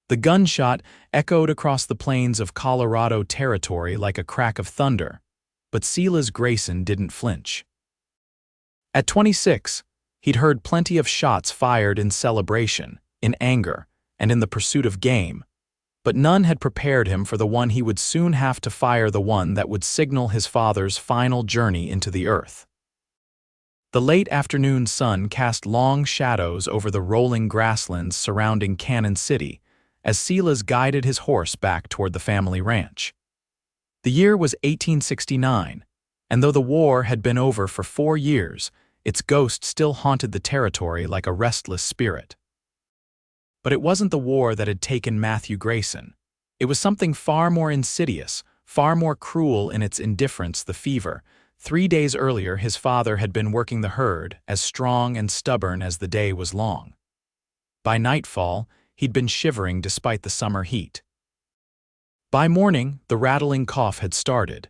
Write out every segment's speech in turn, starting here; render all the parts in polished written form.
The gunshot echoed across the plains of Colorado Territory like a crack of thunder, but Silas Grayson didn't flinch. At 26, he'd heard plenty of shots fired in celebration, in anger, and in the pursuit of game, but none had prepared him for the one he would soon have to fire, the one that would signal his father's final journey into the earth. The late afternoon sun cast long shadows over the rolling grasslands surrounding Cannon City as Silas guided his horse back toward the family ranch. The year was 1869, and though the war had been over for 4 years, its ghost still haunted the territory like a restless spirit. But it wasn't the war that had taken Matthew Grayson. It was something far more insidious, far more cruel in its indifference, the fever. 3 days earlier, his father had been working the herd, as strong and stubborn as the day was long. By nightfall, he'd been shivering despite the summer heat. By morning, the rattling cough had started.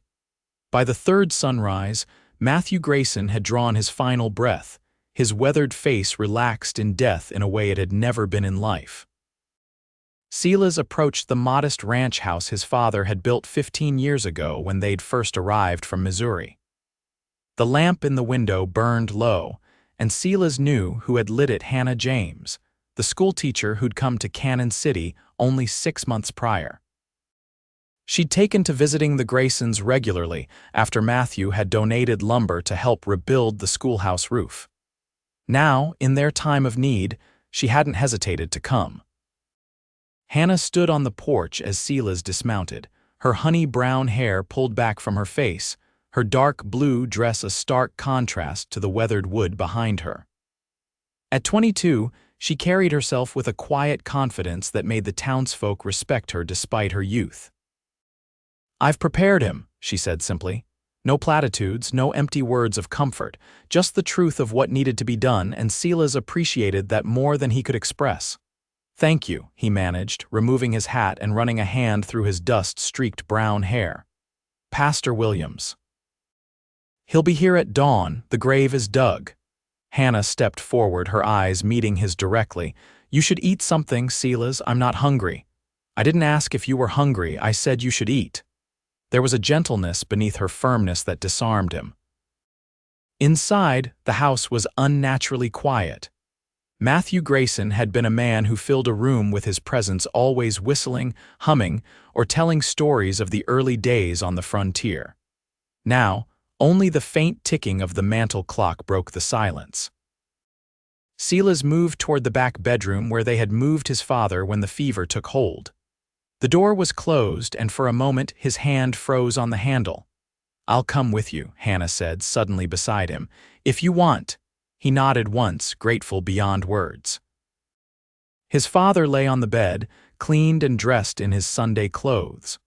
By the third sunrise, Matthew Grayson had drawn his final breath, his weathered face relaxed in death in a way it had never been in life. Silas approached the modest ranch house his father had built 15 years ago when they'd first arrived from Missouri. The lamp in the window burned low, and Silas knew who had lit it: Hannah James, the schoolteacher who'd come to Cannon City only 6 months prior. She'd taken to visiting the Graysons regularly after Matthew had donated lumber to help rebuild the schoolhouse roof. Now, in their time of need, she hadn't hesitated to come. Hannah stood on the porch as Silas dismounted, her honey-brown hair pulled back from her face, her dark blue dress a stark contrast to the weathered wood behind her. At 22, she carried herself with a quiet confidence that made the townsfolk respect her despite her youth. "I've prepared him," she said simply. No platitudes, no empty words of comfort, just the truth of what needed to be done, and Silas appreciated that more than he could express. "Thank you," he managed, removing his hat and running a hand through his dust-streaked brown hair. "Pastor Williams." "He'll be here at dawn. The grave is dug." Hannah stepped forward, her eyes meeting his directly. "You should eat something, Silas. I'm not hungry." "I didn't ask if you were hungry. I said you should eat." There was a gentleness beneath her firmness that disarmed him. Inside, the house was unnaturally quiet. Matthew Grayson had been a man who filled a room with his presence, always whistling, humming, or telling stories of the early days on the frontier. Now, only the faint ticking of the mantel clock broke the silence. Silas moved toward the back bedroom where they had moved his father when the fever took hold. The door was closed, and for a moment his hand froze on the handle. "I'll come with you," Hannah said, suddenly beside him. "If you want." He nodded once, grateful beyond words. His father lay on the bed, cleaned and dressed in his Sunday clothes.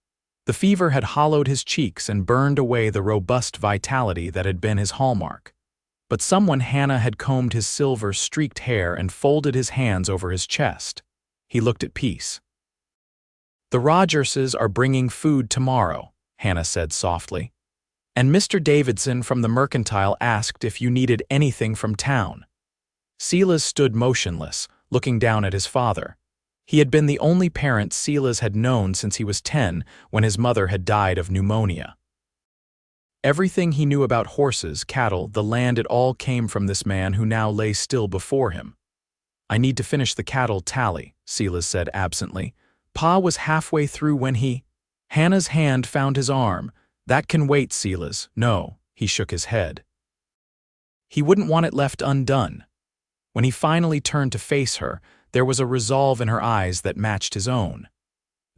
The fever had hollowed his cheeks and burned away the robust vitality that had been his hallmark. But someone Hannah had combed his silver-streaked hair and folded his hands over his chest. He looked at peace. "The Rogerses are bringing food tomorrow," Hannah said softly. "And Mr. Davidson from the Mercantile asked if you needed anything from town." Silas stood motionless, looking down at his father. He had been the only parent Silas had known since he was 10, when his mother had died of pneumonia. Everything he knew about horses, cattle, the land, it all came from this man who now lay still before him. "I need to finish the cattle tally," Silas said absently. "Pa was halfway through when he—" Hannah's hand found his arm. "That can wait, Silas." "No," he shook his head. He wouldn't want it left undone. When he finally turned to face her, there was a resolve in her eyes that matched his own.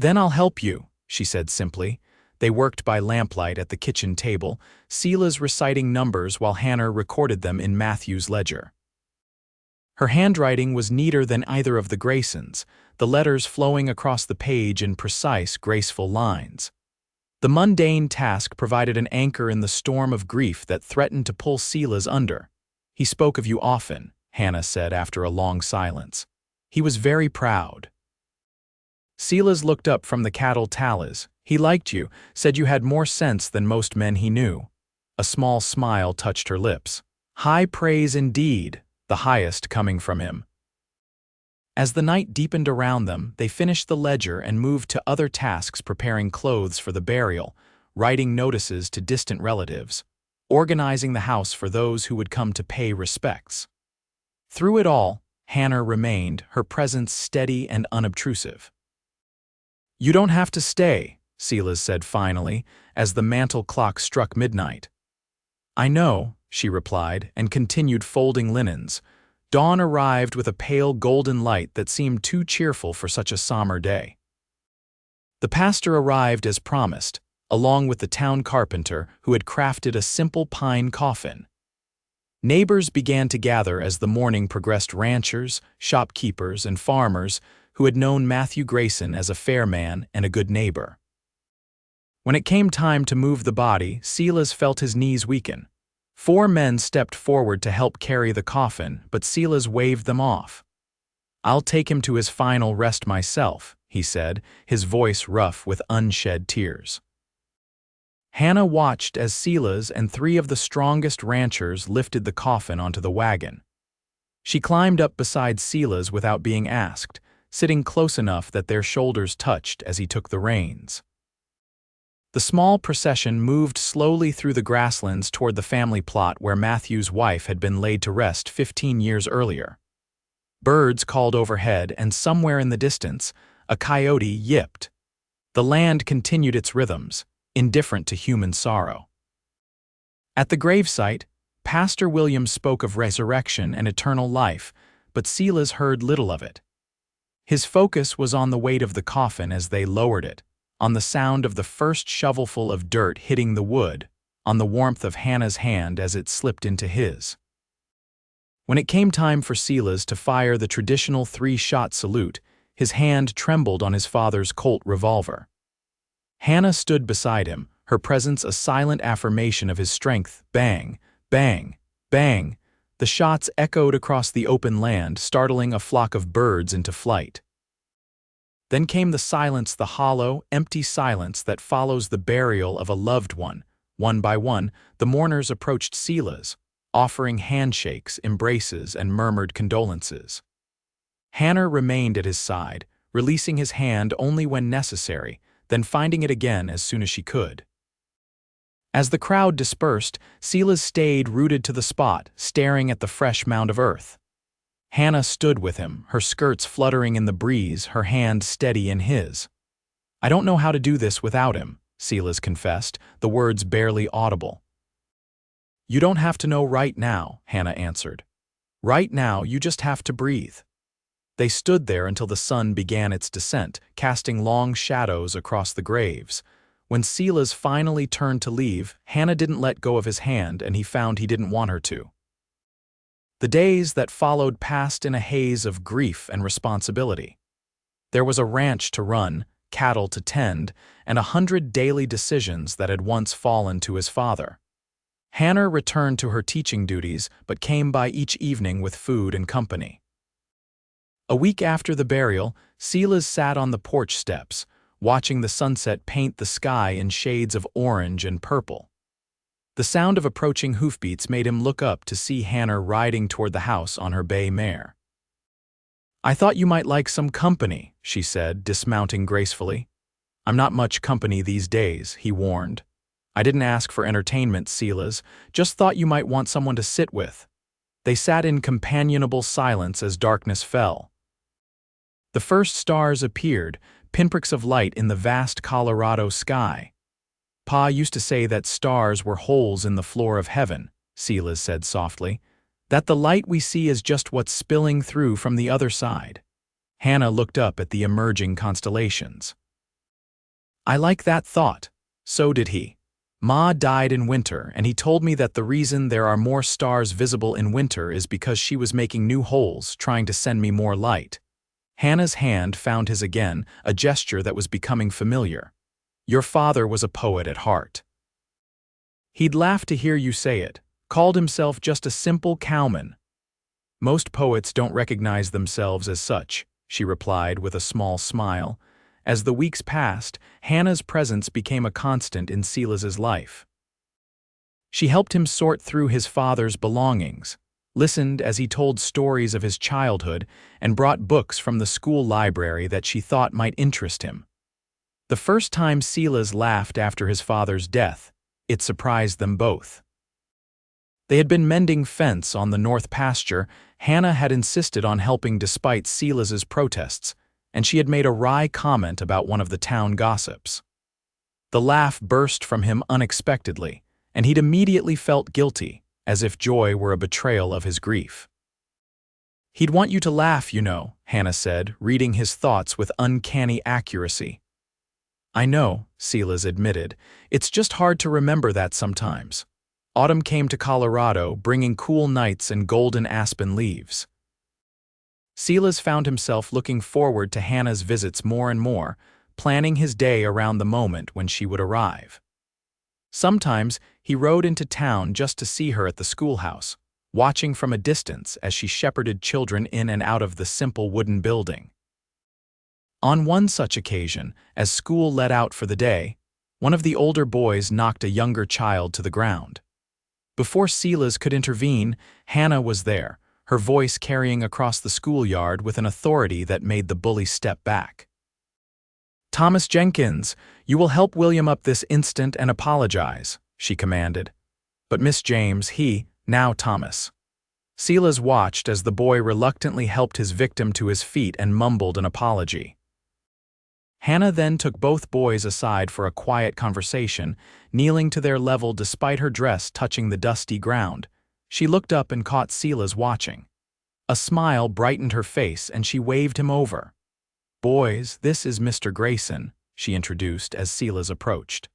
"Then I'll help you," she said simply. They worked by lamplight at the kitchen table, Silas reciting numbers while Hannah recorded them in Matthew's ledger. Her handwriting was neater than either of the Graysons, the letters flowing across the page in precise, graceful lines. The mundane task provided an anchor in the storm of grief that threatened to pull Silas under. "He spoke of you often," Hannah said after a long silence. "He was very proud." Silas looked up from the cattle tallies. "He liked you, said you had more sense than most men he knew." A small smile touched her lips. "High praise indeed, the highest coming from him." As the night deepened around them, they finished the ledger and moved to other tasks, preparing clothes for the burial, writing notices to distant relatives, organizing the house for those who would come to pay respects. Through it all, Hannah remained, her presence steady and unobtrusive. "You don't have to stay," Silas said finally, as the mantel clock struck midnight. "I know," she replied, and continued folding linens. Dawn arrived with a pale golden light that seemed too cheerful for such a somber day. The pastor arrived as promised, along with the town carpenter who had crafted a simple pine coffin. Neighbors began to gather as the morning progressed. Ranchers, shopkeepers, and farmers who had known Matthew Grayson as a fair man and a good neighbor. When it came time to move the body, Silas felt his knees weaken. 4 men stepped forward to help carry the coffin, but Silas waved them off. "I'll take him to his final rest myself," he said, his voice rough with unshed tears. Hannah watched as Silas and 3 of the strongest ranchers lifted the coffin onto the wagon. She climbed up beside Silas without being asked, sitting close enough that their shoulders touched as he took the reins. The small procession moved slowly through the grasslands toward the family plot where Matthew's wife had been laid to rest 15 years earlier. Birds called overhead, and somewhere in the distance, a coyote yipped. The land continued its rhythms, indifferent to human sorrow. At the gravesite, Pastor Williams spoke of resurrection and eternal life, but Silas heard little of it. His focus was on the weight of the coffin as they lowered it, on the sound of the first shovelful of dirt hitting the wood, on the warmth of Hannah's hand as it slipped into his. When it came time for Silas to fire the traditional 3-shot salute, his hand trembled on his father's Colt revolver. Hannah stood beside him, her presence a silent affirmation of his strength. Bang, bang, bang. The shots echoed across the open land, startling a flock of birds into flight. Then came the silence, the hollow, empty silence that follows the burial of a loved one. One by one, the mourners approached Silas, offering handshakes, embraces, and murmured condolences. Hannah remained at his side, releasing his hand only when necessary, then finding it again as soon as she could. As the crowd dispersed, Silas stayed rooted to the spot, staring at the fresh mound of earth. Hannah stood with him, her skirts fluttering in the breeze, her hand steady in his. "I don't know how to do this without him," Silas confessed, the words barely audible. "You don't have to know right now," Hannah answered. "Right now, you just have to breathe." They stood there until the sun began its descent, casting long shadows across the graves. When Silas finally turned to leave, Hannah didn't let go of his hand, and he found he didn't want her to. The days that followed passed in a haze of grief and responsibility. There was a ranch to run, cattle to tend, and 100 daily decisions that had once fallen to his father. Hannah returned to her teaching duties, but came by each evening with food and company. A week after the burial, Silas sat on the porch steps, watching the sunset paint the sky in shades of orange and purple. The sound of approaching hoofbeats made him look up to see Hannah riding toward the house on her bay mare. "I thought you might like some company," she said, dismounting gracefully. "I'm not much company these days," he warned. "I didn't ask for entertainment, Silas, just thought you might want someone to sit with." They sat in companionable silence as darkness fell. The first stars appeared, pinpricks of light in the vast Colorado sky. "Pa used to say that stars were holes in the floor of heaven," Silas said softly, "that the light we see is just what's spilling through from the other side." Hannah looked up at the emerging constellations. "I like that thought." So did he. Ma died in winter, and he told me that the reason there are more stars visible in winter is because she was making new holes, trying to send me more light. Hannah's hand found his again, a gesture that was becoming familiar. "Your father was a poet at heart. He'd laugh to hear you say it, called himself just a simple cowman." "Most poets don't recognize themselves as such," she replied with a small smile. As the weeks passed, Hannah's presence became a constant in Silas's life. She helped him sort through his father's belongings, listened as he told stories of his childhood, and brought books from the school library that she thought might interest him. The first time Silas laughed after his father's death, it surprised them both. They had been mending fence on the north pasture. Hannah had insisted on helping despite Silas's protests, and she had made a wry comment about one of the town gossips. The laugh burst from him unexpectedly, and he'd immediately felt guilty, as if joy were a betrayal of his grief. "He'd want you to laugh, you know," Hannah said, reading his thoughts with uncanny accuracy. "I know," Silas admitted. "It's just hard to remember that sometimes." Autumn came to Colorado, bringing cool nights and golden aspen leaves. Silas found himself looking forward to Hannah's visits more and more, planning his day around the moment when she would arrive. Sometimes he rode into town just to see her at the schoolhouse, watching from a distance as she shepherded children in and out of the simple wooden building. On one such occasion, as school let out for the day, one of the older boys knocked a younger child to the ground. Before Silas could intervene, Hannah was there, her voice carrying across the schoolyard with an authority that made the bully step back. "Thomas Jenkins, you will help William up this instant and apologize," she commanded. But Miss James, now Thomas. Silas watched as the boy reluctantly helped his victim to his feet and mumbled an apology. Hannah then took both boys aside for a quiet conversation, kneeling to their level despite her dress touching the dusty ground. She looked up and caught Silas watching. A smile brightened her face and she waved him over. "Boys, this is Mr. Grayson," she introduced as Silas approached.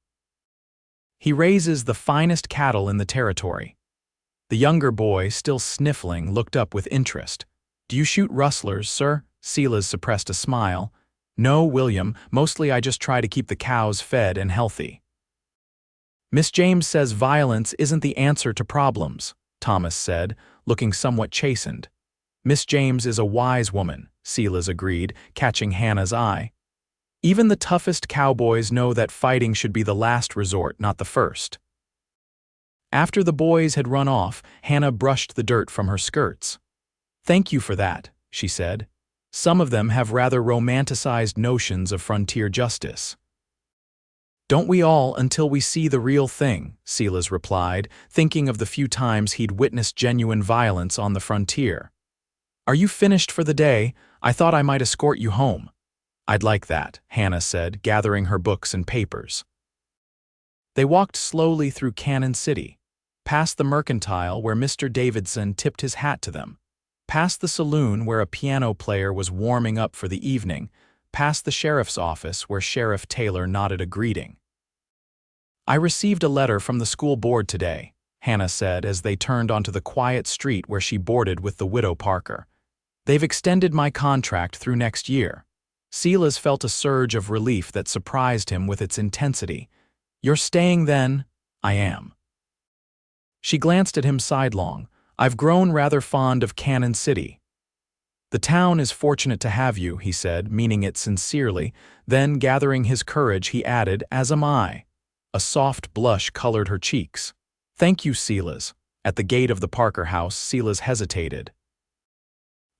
"He raises the finest cattle in the territory." The younger boy, still sniffling, looked up with interest. "Do you shoot rustlers, sir?" Silas suppressed a smile. "No, William, mostly I just try to keep the cows fed and healthy." "Miss James says violence isn't the answer to problems," Thomas said, looking somewhat chastened. "Miss James is a wise woman," Silas agreed, catching Hannah's eye. "Even the toughest cowboys know that fighting should be the last resort, not the first." After the boys had run off, Hannah brushed the dirt from her skirts. "Thank you for that," she said. "Some of them have rather romanticized notions of frontier justice." "Don't we all until we see the real thing," Silas replied, thinking of the few times he'd witnessed genuine violence on the frontier. "Are you finished for the day? I thought I might escort you home." "I'd like that," Hannah said, gathering her books and papers. They walked slowly through Cannon City, past the mercantile where Mr. Davidson tipped his hat to them, past the saloon where a piano player was warming up for the evening, past the sheriff's office where Sheriff Taylor nodded a greeting. "I received a letter from the school board today," Hannah said as they turned onto the quiet street where she boarded with the widow Parker. "They've extended my contract through next year." Silas felt a surge of relief that surprised him with its intensity. "You're staying then?" "I am." She glanced at him sidelong. "I've grown rather fond of Cannon City." "The town is fortunate to have you," he said, meaning it sincerely. Then, gathering his courage, he added, "As am I." A soft blush colored her cheeks. "Thank you, Silas." At the gate of the Parker house, Silas hesitated.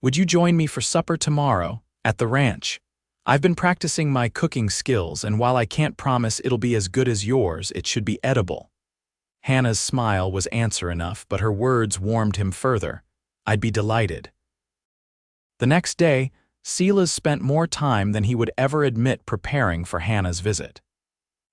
"Would you join me for supper tomorrow, at the ranch? I've been practicing my cooking skills, and while I can't promise it'll be as good as yours, it should be edible." Hannah's smile was answer enough, but her words warmed him further. "I'd be delighted." The next day, Silas spent more time than he would ever admit preparing for Hannah's visit.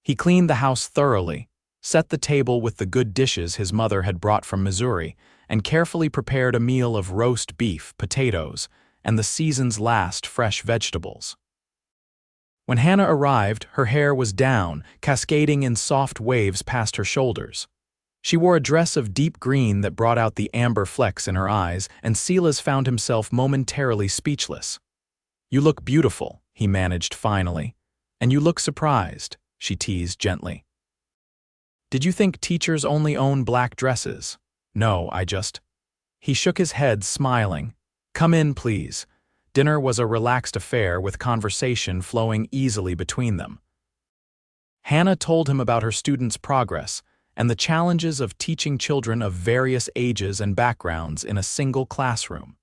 He cleaned the house thoroughly, set the table with the good dishes his mother had brought from Missouri, and carefully prepared a meal of roast beef, potatoes, and the season's last fresh vegetables. When Hannah arrived, her hair was down, cascading in soft waves past her shoulders. She wore a dress of deep green that brought out the amber flecks in her eyes, and Silas found himself momentarily speechless. "You look beautiful," he managed finally. "And you look surprised," she teased gently. "Did you think teachers only own black dresses?" "No, I just—" He shook his head, smiling. "Come in, please." Dinner was a relaxed affair with conversation flowing easily between them. Hannah told him about her students' progress, and the challenges of teaching children of various ages and backgrounds in a single classroom.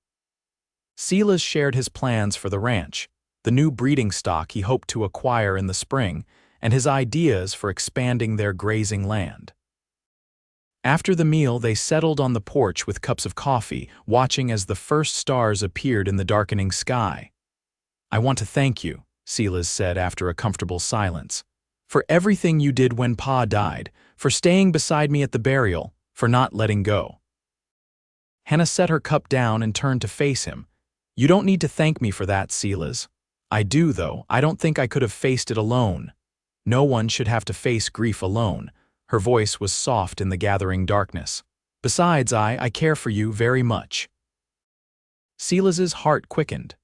Silas shared his plans for the ranch, the new breeding stock he hoped to acquire in the spring, and his ideas for expanding their grazing land. After the meal, they settled on the porch with cups of coffee, watching as the first stars appeared in the darkening sky. "I want to thank you," Silas said after a comfortable silence, "for everything you did when Pa died, for staying beside me at the burial, for not letting go." Hannah set her cup down and turned to face him. "You don't need to thank me for that, Silas. I do, though. I don't think I could have faced it alone. No one should have to face grief alone." Her voice was soft in the gathering darkness. "Besides, I care for you very much." Silas's heart quickened.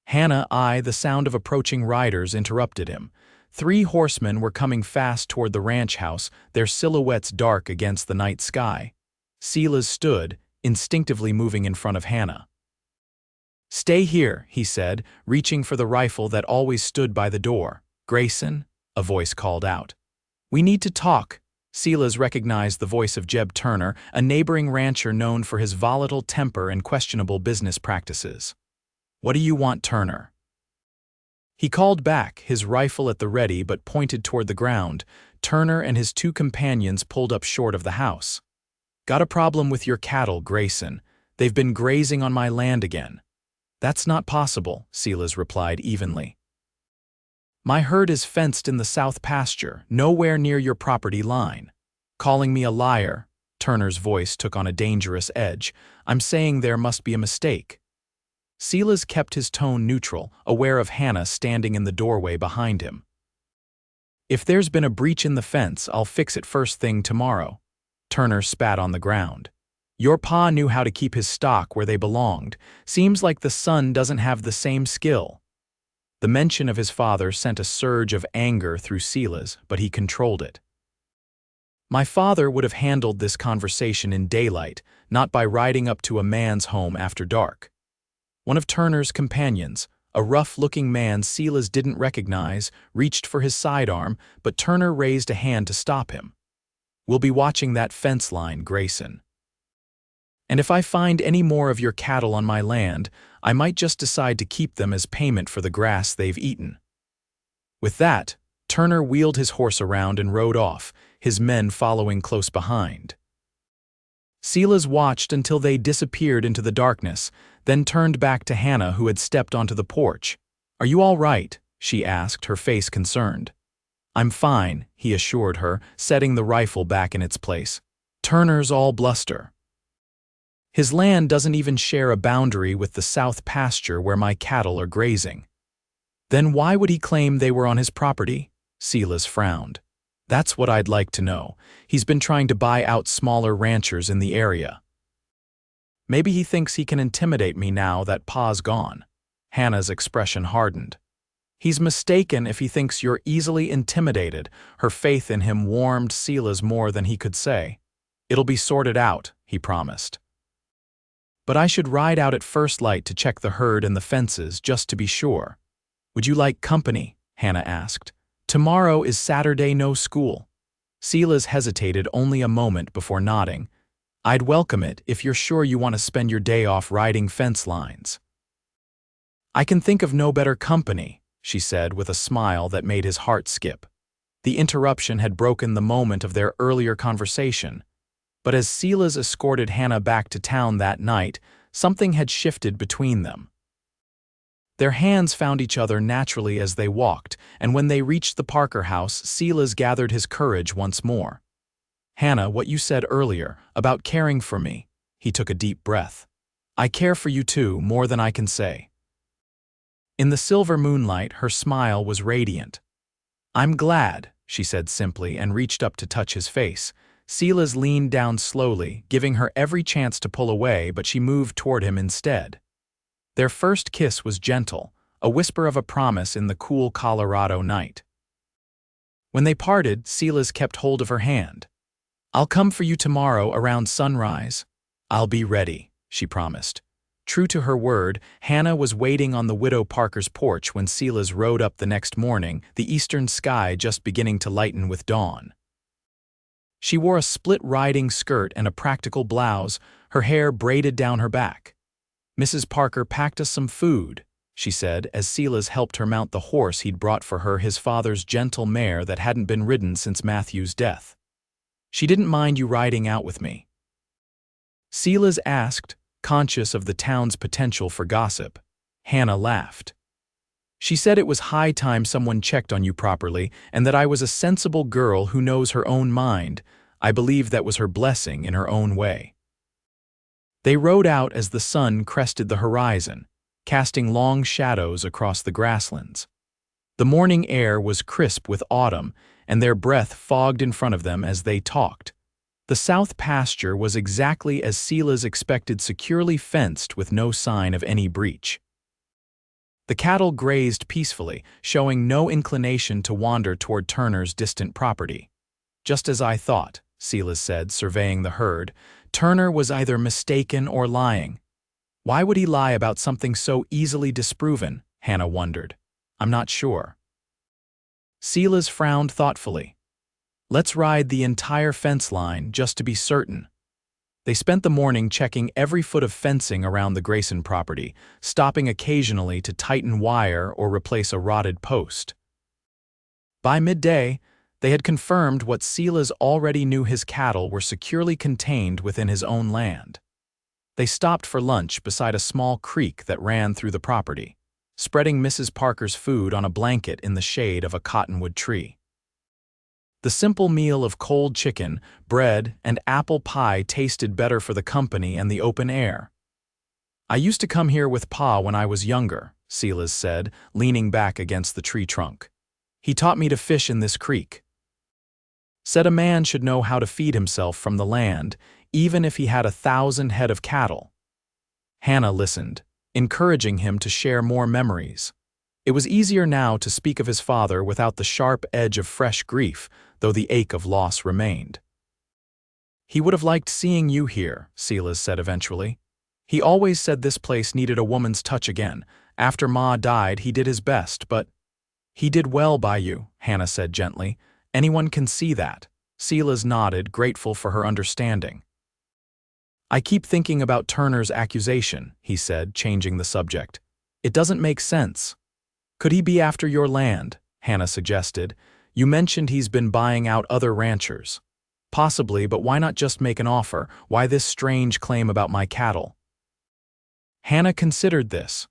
"Hannah, the sound of approaching riders interrupted him. 3 horsemen were coming fast toward the ranch house, their silhouettes dark against the night sky. Silas stood, instinctively moving in front of Hannah. "Stay here," he said, reaching for the rifle that always stood by the door. "Grayson," a voice called out. "We need to talk." Silas recognized the voice of Jeb Turner, a neighboring rancher known for his volatile temper and questionable business practices. "What do you want, Turner?" He called back, his rifle at the ready but pointed toward the ground. Turner and his 2 companions pulled up short of the house. "Got a problem with your cattle, Grayson. They've been grazing on my land again." "That's not possible," Silas replied evenly. "My herd is fenced in the south pasture, nowhere near your property line." "Calling me a liar," Turner's voice took on a dangerous edge. "I'm saying there must be a mistake." Silas kept his tone neutral, aware of Hannah standing in the doorway behind him. "If there's been a breach in the fence, I'll fix it first thing tomorrow." Turner spat on the ground. "Your pa knew how to keep his stock where they belonged. Seems like the son doesn't have the same skill." The mention of his father sent a surge of anger through Silas, but he controlled it. "My father would have handled this conversation in daylight, not by riding up to a man's home after dark." One of Turner's companions, a rough-looking man Silas didn't recognize, reached for his sidearm, but Turner raised a hand to stop him. "We'll be watching that fence line, Grayson. And if I find any more of your cattle on my land, I might just decide to keep them as payment for the grass they've eaten." With that, Turner wheeled his horse around and rode off, his men following close behind. Silas watched until they disappeared into the darkness, then turned back to Hannah, who had stepped onto the porch. "Are you all right?" she asked, her face concerned. "I'm fine," he assured her, setting the rifle back in its place. "Turner's all bluster. His land doesn't even share a boundary with the south pasture where my cattle are grazing." "Then why would he claim they were on his property?" Silas frowned. "That's what I'd like to know. He's been trying to buy out smaller ranchers in the area. Maybe he thinks he can intimidate me now that Pa's gone." Hannah's expression hardened. "He's mistaken if he thinks you're easily intimidated." Her faith in him warmed Silas more than he could say. "It'll be sorted out," he promised. "But I should ride out at first light to check the herd and the fences, just to be sure." "Would you like company?" Hannah asked. "Tomorrow is Saturday, no school." Silas hesitated only a moment before nodding. "I'd welcome it if you're sure you want to spend your day off riding fence lines." "I can think of no better company," she said with a smile that made his heart skip. The interruption had broken the moment of their earlier conversation. But as Silas escorted Hannah back to town that night, something had shifted between them. Their hands found each other naturally as they walked, and when they reached the Parker house, Silas gathered his courage once more. "Hannah, what you said earlier, about caring for me." He took a deep breath. "I care for you too, more than I can say." In the silver moonlight, her smile was radiant. "I'm glad," she said simply and reached up to touch his face. Silas leaned down slowly, giving her every chance to pull away, but she moved toward him instead. Their first kiss was gentle, a whisper of a promise in the cool Colorado night. When they parted, Silas kept hold of her hand. "I'll come for you tomorrow around sunrise." "I'll be ready," she promised. True to her word, Hannah was waiting on the widow Parker's porch when Silas rode up the next morning, the eastern sky just beginning to lighten with dawn. She wore a split riding skirt and a practical blouse, her hair braided down her back. "Mrs. Parker packed us some food," she said, as Silas helped her mount the horse he'd brought for her, his father's gentle mare that hadn't been ridden since Matthew's death. "She didn't mind you riding out with me?" Silas asked, conscious of the town's potential for gossip. Hannah laughed. "She said it was high time someone checked on you properly, and that I was a sensible girl who knows her own mind. I believe that was her blessing in her own way." They rode out as the sun crested the horizon, casting long shadows across the grasslands. The morning air was crisp with autumn, and their breath fogged in front of them as they talked. The south pasture was exactly as Silas expected, securely fenced with no sign of any breach. The cattle grazed peacefully, showing no inclination to wander toward Turner's distant property. "Just as I thought," Silas said, surveying the herd. "Turner was either mistaken or lying." "Why would he lie about something so easily disproven?" Hannah wondered. "I'm not sure." Silas frowned thoughtfully. "Let's ride the entire fence line, just to be certain." They spent the morning checking every foot of fencing around the Grayson property, stopping occasionally to tighten wire or replace a rotted post. By midday, they had confirmed what Silas already knew: his cattle were securely contained within his own land. They stopped for lunch beside a small creek that ran through the property, spreading Mrs. Parker's food on a blanket in the shade of a cottonwood tree. The simple meal of cold chicken, bread, and apple pie tasted better for the company and the open air. "I used to come here with Pa when I was younger," Silas said, leaning back against the tree trunk. "He taught me to fish in this creek." Said a man should know how to feed himself from the land, even if he had 1,000 head of cattle. Hannah listened, encouraging him to share more memories. It was easier now to speak of his father without the sharp edge of fresh grief, though the ache of loss remained. "He would have liked seeing you here," Silas said eventually. "He always said this place needed a woman's touch again. After Ma died, he did his best, but—" "He did well by you," Hannah said gently. "Anyone can see that." Silas nodded, grateful for her understanding. "I keep thinking about Turner's accusation," he said, changing the subject. "It doesn't make sense." "Could he be after your land?" Hannah suggested. "You mentioned he's been buying out other ranchers." "Possibly, but why not just make an offer? Why this strange claim about my cattle?" Hannah considered this.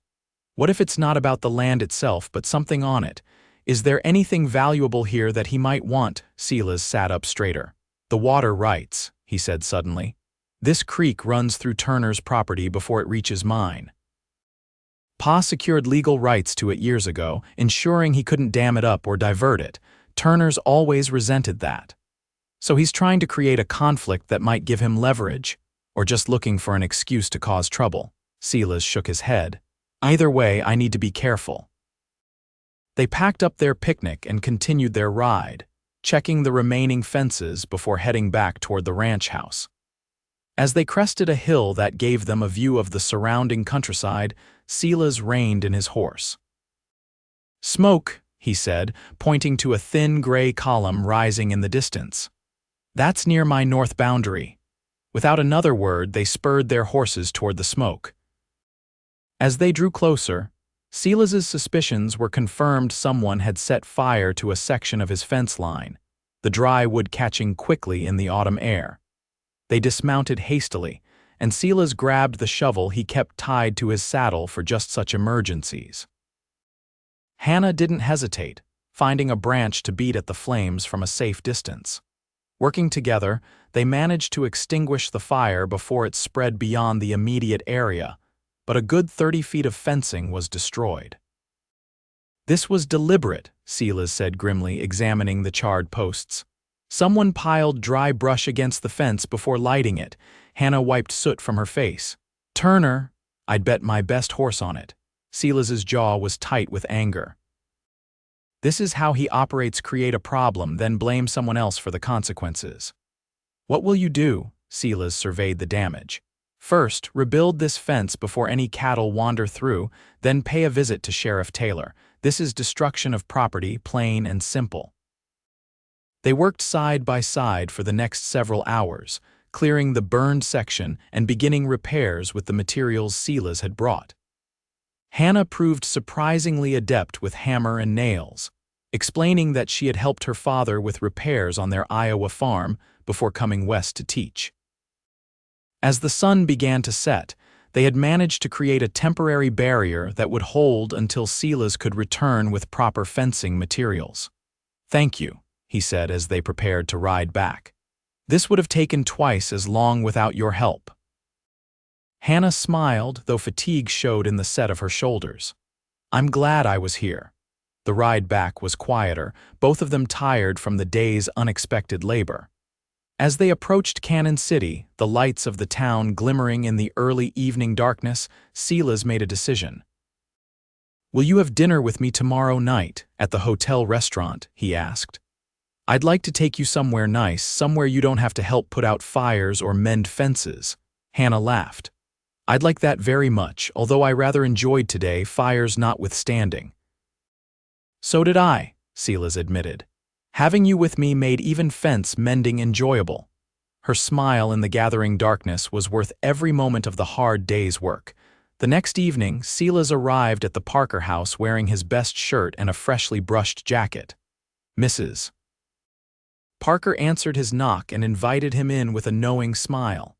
What if it's not about the land itself, but something on it? Is there anything valuable here that he might want? Silas sat up straighter. "The water rights," he said suddenly. "This creek runs through Turner's property before it reaches mine. Pa secured legal rights to it years ago, ensuring he couldn't dam it up or divert it. Turner's always resented that. So he's trying to create a conflict that might give him leverage, or just looking for an excuse to cause trouble." Silas shook his head. "Either way, I need to be careful." They packed up their picnic and continued their ride, checking the remaining fences before heading back toward the ranch house. As they crested a hill that gave them a view of the surrounding countryside, Silas reined in his horse. "Smoke," he said, pointing to a thin gray column rising in the distance. "That's near my north boundary." Without another word, they spurred their horses toward the smoke. As they drew closer, Silas's suspicions were confirmed. Someone had set fire to a section of his fence line, the dry wood catching quickly in the autumn air. They dismounted hastily, and Silas grabbed the shovel he kept tied to his saddle for just such emergencies. Hannah didn't hesitate, finding a branch to beat at the flames from a safe distance. Working together, they managed to extinguish the fire before it spread beyond the immediate area, but a good 30 feet of fencing was destroyed. "This was deliberate," Silas said grimly, examining the charred posts. "Someone piled dry brush against the fence before lighting it." Hannah wiped soot from her face. "Turner, I'd bet my best horse on it." Silas's jaw was tight with anger. This is how he operates: create a problem, then blame someone else for the consequences. "What will you do?" Silas surveyed the damage. "First, rebuild this fence before any cattle wander through, then pay a visit to Sheriff Taylor. This is destruction of property, plain and simple." They worked side by side for the next several hours, clearing the burned section and beginning repairs with the materials Silas had brought. Hannah proved surprisingly adept with hammer and nails, explaining that she had helped her father with repairs on their Iowa farm before coming west to teach. As the sun began to set, they had managed to create a temporary barrier that would hold until Silas could return with proper fencing materials. "Thank you," he said as they prepared to ride back. "This would have taken twice as long without your help." Hannah smiled, though fatigue showed in the set of her shoulders. "I'm glad I was here." The ride back was quieter, both of them tired from the day's unexpected labor. As they approached Cannon City, the lights of the town glimmering in the early evening darkness, Silas made a decision. "Will you have dinner with me tomorrow night at the hotel restaurant?" he asked. "I'd like to take you somewhere nice, somewhere you don't have to help put out fires or mend fences." Hannah laughed. "I'd like that very much, although I rather enjoyed today, fires notwithstanding." "So did I," Silas admitted. "Having you with me made even fence mending enjoyable." Her smile in the gathering darkness was worth every moment of the hard day's work. The next evening, Silas arrived at the Parker house wearing his best shirt and a freshly brushed jacket. "Mrs. Parker answered his knock and invited him in with a knowing smile.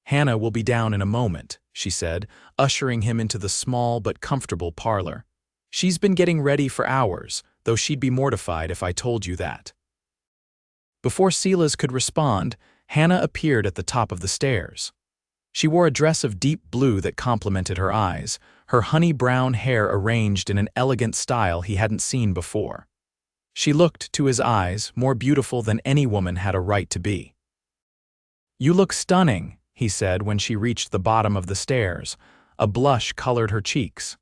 "Hannah will be down in a moment," she said, ushering him into the small but comfortable parlor. "She's been getting ready for hours, though she'd be mortified if I told you that." Before Silas could respond, Hannah appeared at the top of the stairs. She wore a dress of deep blue that complemented her eyes, her honey-brown hair arranged in an elegant style he hadn't seen before. She looked, to his eyes, more beautiful than any woman had a right to be. "You look stunning," he said when she reached the bottom of the stairs. A blush colored her cheeks.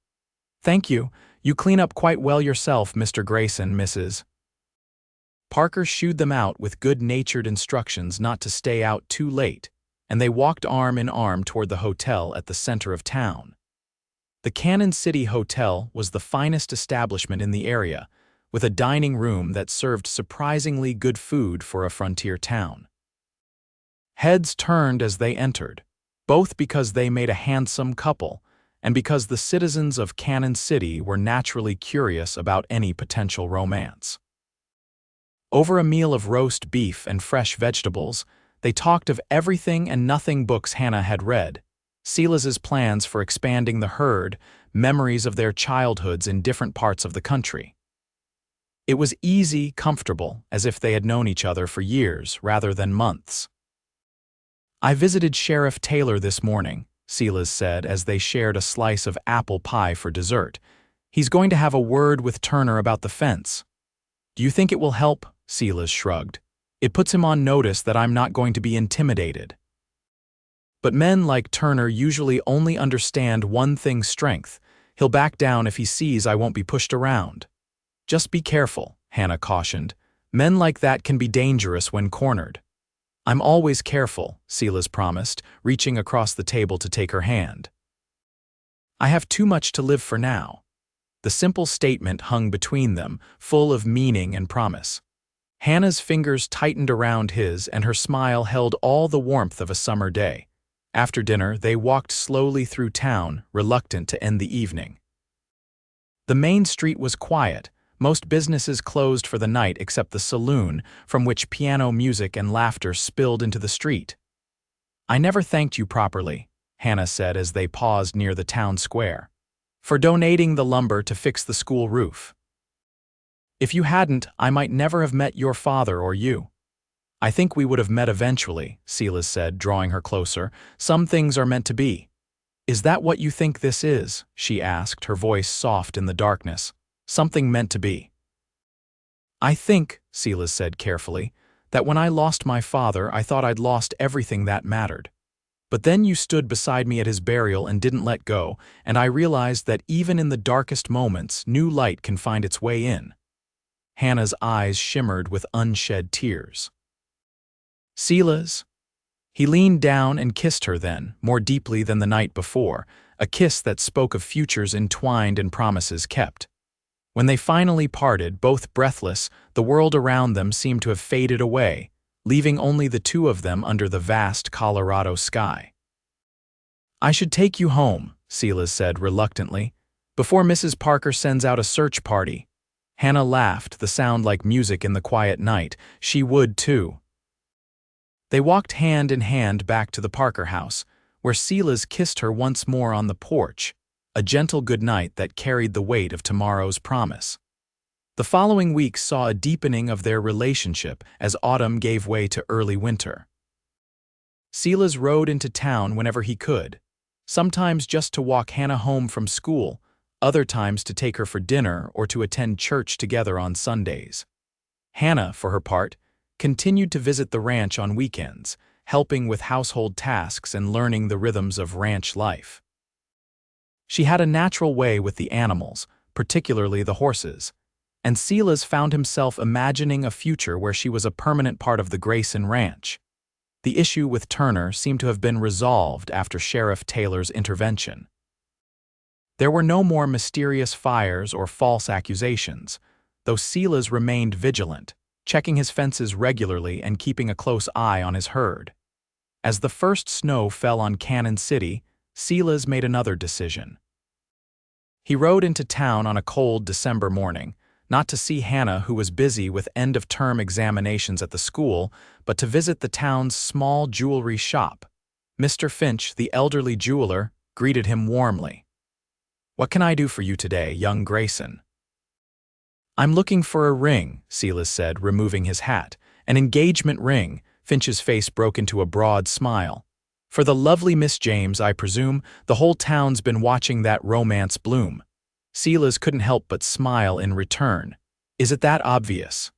"Thank you. You clean up quite well yourself, Mr. Grayson, Mrs. Parker shooed them out with good-natured instructions not to stay out too late, and they walked arm in arm toward the hotel at the center of town. The Cannon City Hotel was the finest establishment in the area, with a dining room that served surprisingly good food for a frontier town. Heads turned as they entered, both because they made a handsome couple and because the citizens of Cannon City were naturally curious about any potential romance. Over a meal of roast beef and fresh vegetables, they talked of everything and nothing books Hannah had read, Silas's plans for expanding the herd, memories of their childhoods in different parts of the country. It was easy, comfortable, as if they had known each other for years rather than months. "I visited Sheriff Taylor this morning," Silas said as they shared a slice of apple pie for dessert. "He's going to have a word with Turner about the fence." "Do you think it will help?" Silas shrugged. "It puts him on notice that I'm not going to be intimidated." But men like Turner usually only understand one thing's strength. He'll back down if he sees I won't be pushed around. "Just be careful," Hannah cautioned. "Men like that can be dangerous when cornered." "I'm always careful," Silas promised, reaching across the table to take her hand. "I have too much to live for now." The simple statement hung between them, full of meaning and promise. Hannah's fingers tightened around his and her smile held all the warmth of a summer day. After dinner, they walked slowly through town, reluctant to end the evening. The main street was quiet, most businesses closed for the night except the saloon, from which piano music and laughter spilled into the street. "I never thanked you properly," Hannah said as they paused near the town square, "for donating the lumber to fix the school roof. If you hadn't, I might never have met your father or you." "I think we would have met eventually," Silas said, drawing her closer. "Some things are meant to be." "Is that what you think this is?" she asked, her voice soft in the darkness. "Something meant to be." "I think," Silas said carefully, "that when I lost my father, I thought I'd lost everything that mattered. But then you stood beside me at his burial and didn't let go, and I realized that even in the darkest moments, new light can find its way in." Hannah's eyes shimmered with unshed tears. "Silas?" He leaned down and kissed her then, more deeply than the night before, a kiss that spoke of futures entwined and promises kept. When they finally parted, both breathless, the world around them seemed to have faded away, leaving only the two of them under the vast Colorado sky. "I should take you home," Silas said reluctantly, "before Mrs. Parker sends out a search party." Hannah laughed, the sound like music in the quiet night. She would, too. They walked hand in hand back to the Parker house, where Silas kissed her once more on the porch, a gentle goodnight that carried the weight of tomorrow's promise. The following weeks saw a deepening of their relationship as autumn gave way to early winter. Silas rode into town whenever he could, sometimes just to walk Hannah home from school, other times to take her for dinner or to attend church together on Sundays. Hannah, for her part, continued to visit the ranch on weekends, helping with household tasks and learning the rhythms of ranch life. She had a natural way with the animals, particularly the horses, and Silas found himself imagining a future where she was a permanent part of the Grayson ranch. The issue with Turner seemed to have been resolved after Sheriff Taylor's intervention. There were no more mysterious fires or false accusations, though Silas remained vigilant, checking his fences regularly and keeping a close eye on his herd. As the first snow fell on Cannon City, Silas made another decision. He rode into town on a cold December morning, not to see Hannah, who was busy with end-of-term examinations at the school, but to visit the town's small jewelry shop. Mr. Finch, the elderly jeweler, greeted him warmly. "What can I do for you today, young Grayson?" "I'm looking for a ring," Silas said, removing his hat. "An engagement ring." Finch's face broke into a broad smile. "For the lovely Miss James, I presume. The whole town's been watching that romance bloom." Silas couldn't help but smile in return. "Is it that obvious?"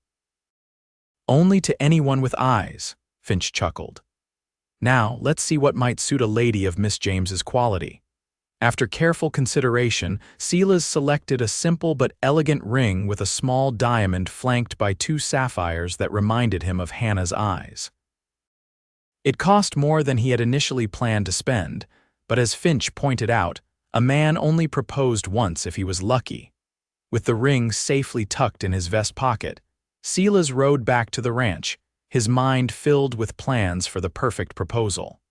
"Only to anyone with eyes," Finch chuckled. "Now, let's see what might suit a lady of Miss James's quality." After careful consideration, Silas selected a simple but elegant ring with a small diamond flanked by two sapphires that reminded him of Hannah's eyes. It cost more than he had initially planned to spend, but as Finch pointed out, a man only proposed once if he was lucky. With the ring safely tucked in his vest pocket, Silas rode back to the ranch, his mind filled with plans for the perfect proposal.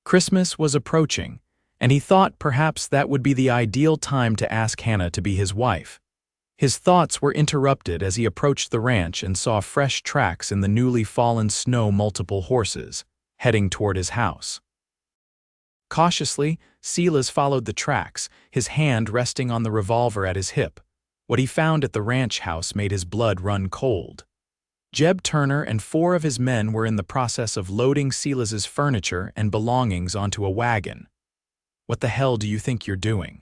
Christmas was approaching, and he thought perhaps that would be the ideal time to ask Hannah to be his wife. His thoughts were interrupted as he approached the ranch and saw fresh tracks in the newly fallen snow, multiple horses, heading toward his house. Cautiously, Silas followed the tracks, his hand resting on the revolver at his hip. What he found at the ranch house made his blood run cold. Jeb Turner and 4 of his men were in the process of loading Silas's furniture and belongings onto a wagon. "What the hell do you think you're doing?"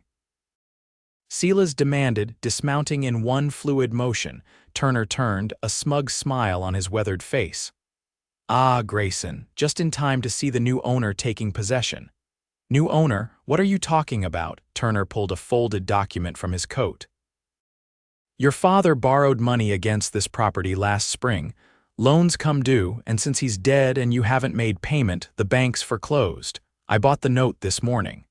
Silas demanded, dismounting in one fluid motion. Turner turned, a smug smile on his weathered face. "Ah, Grayson, just in time to see the new owner taking possession." "New owner? What are you talking about?" Turner pulled a folded document from his coat. "Your father borrowed money against this property last spring. Loans come due, and since he's dead and you haven't made payment, the bank's foreclosed. I bought the note this morning."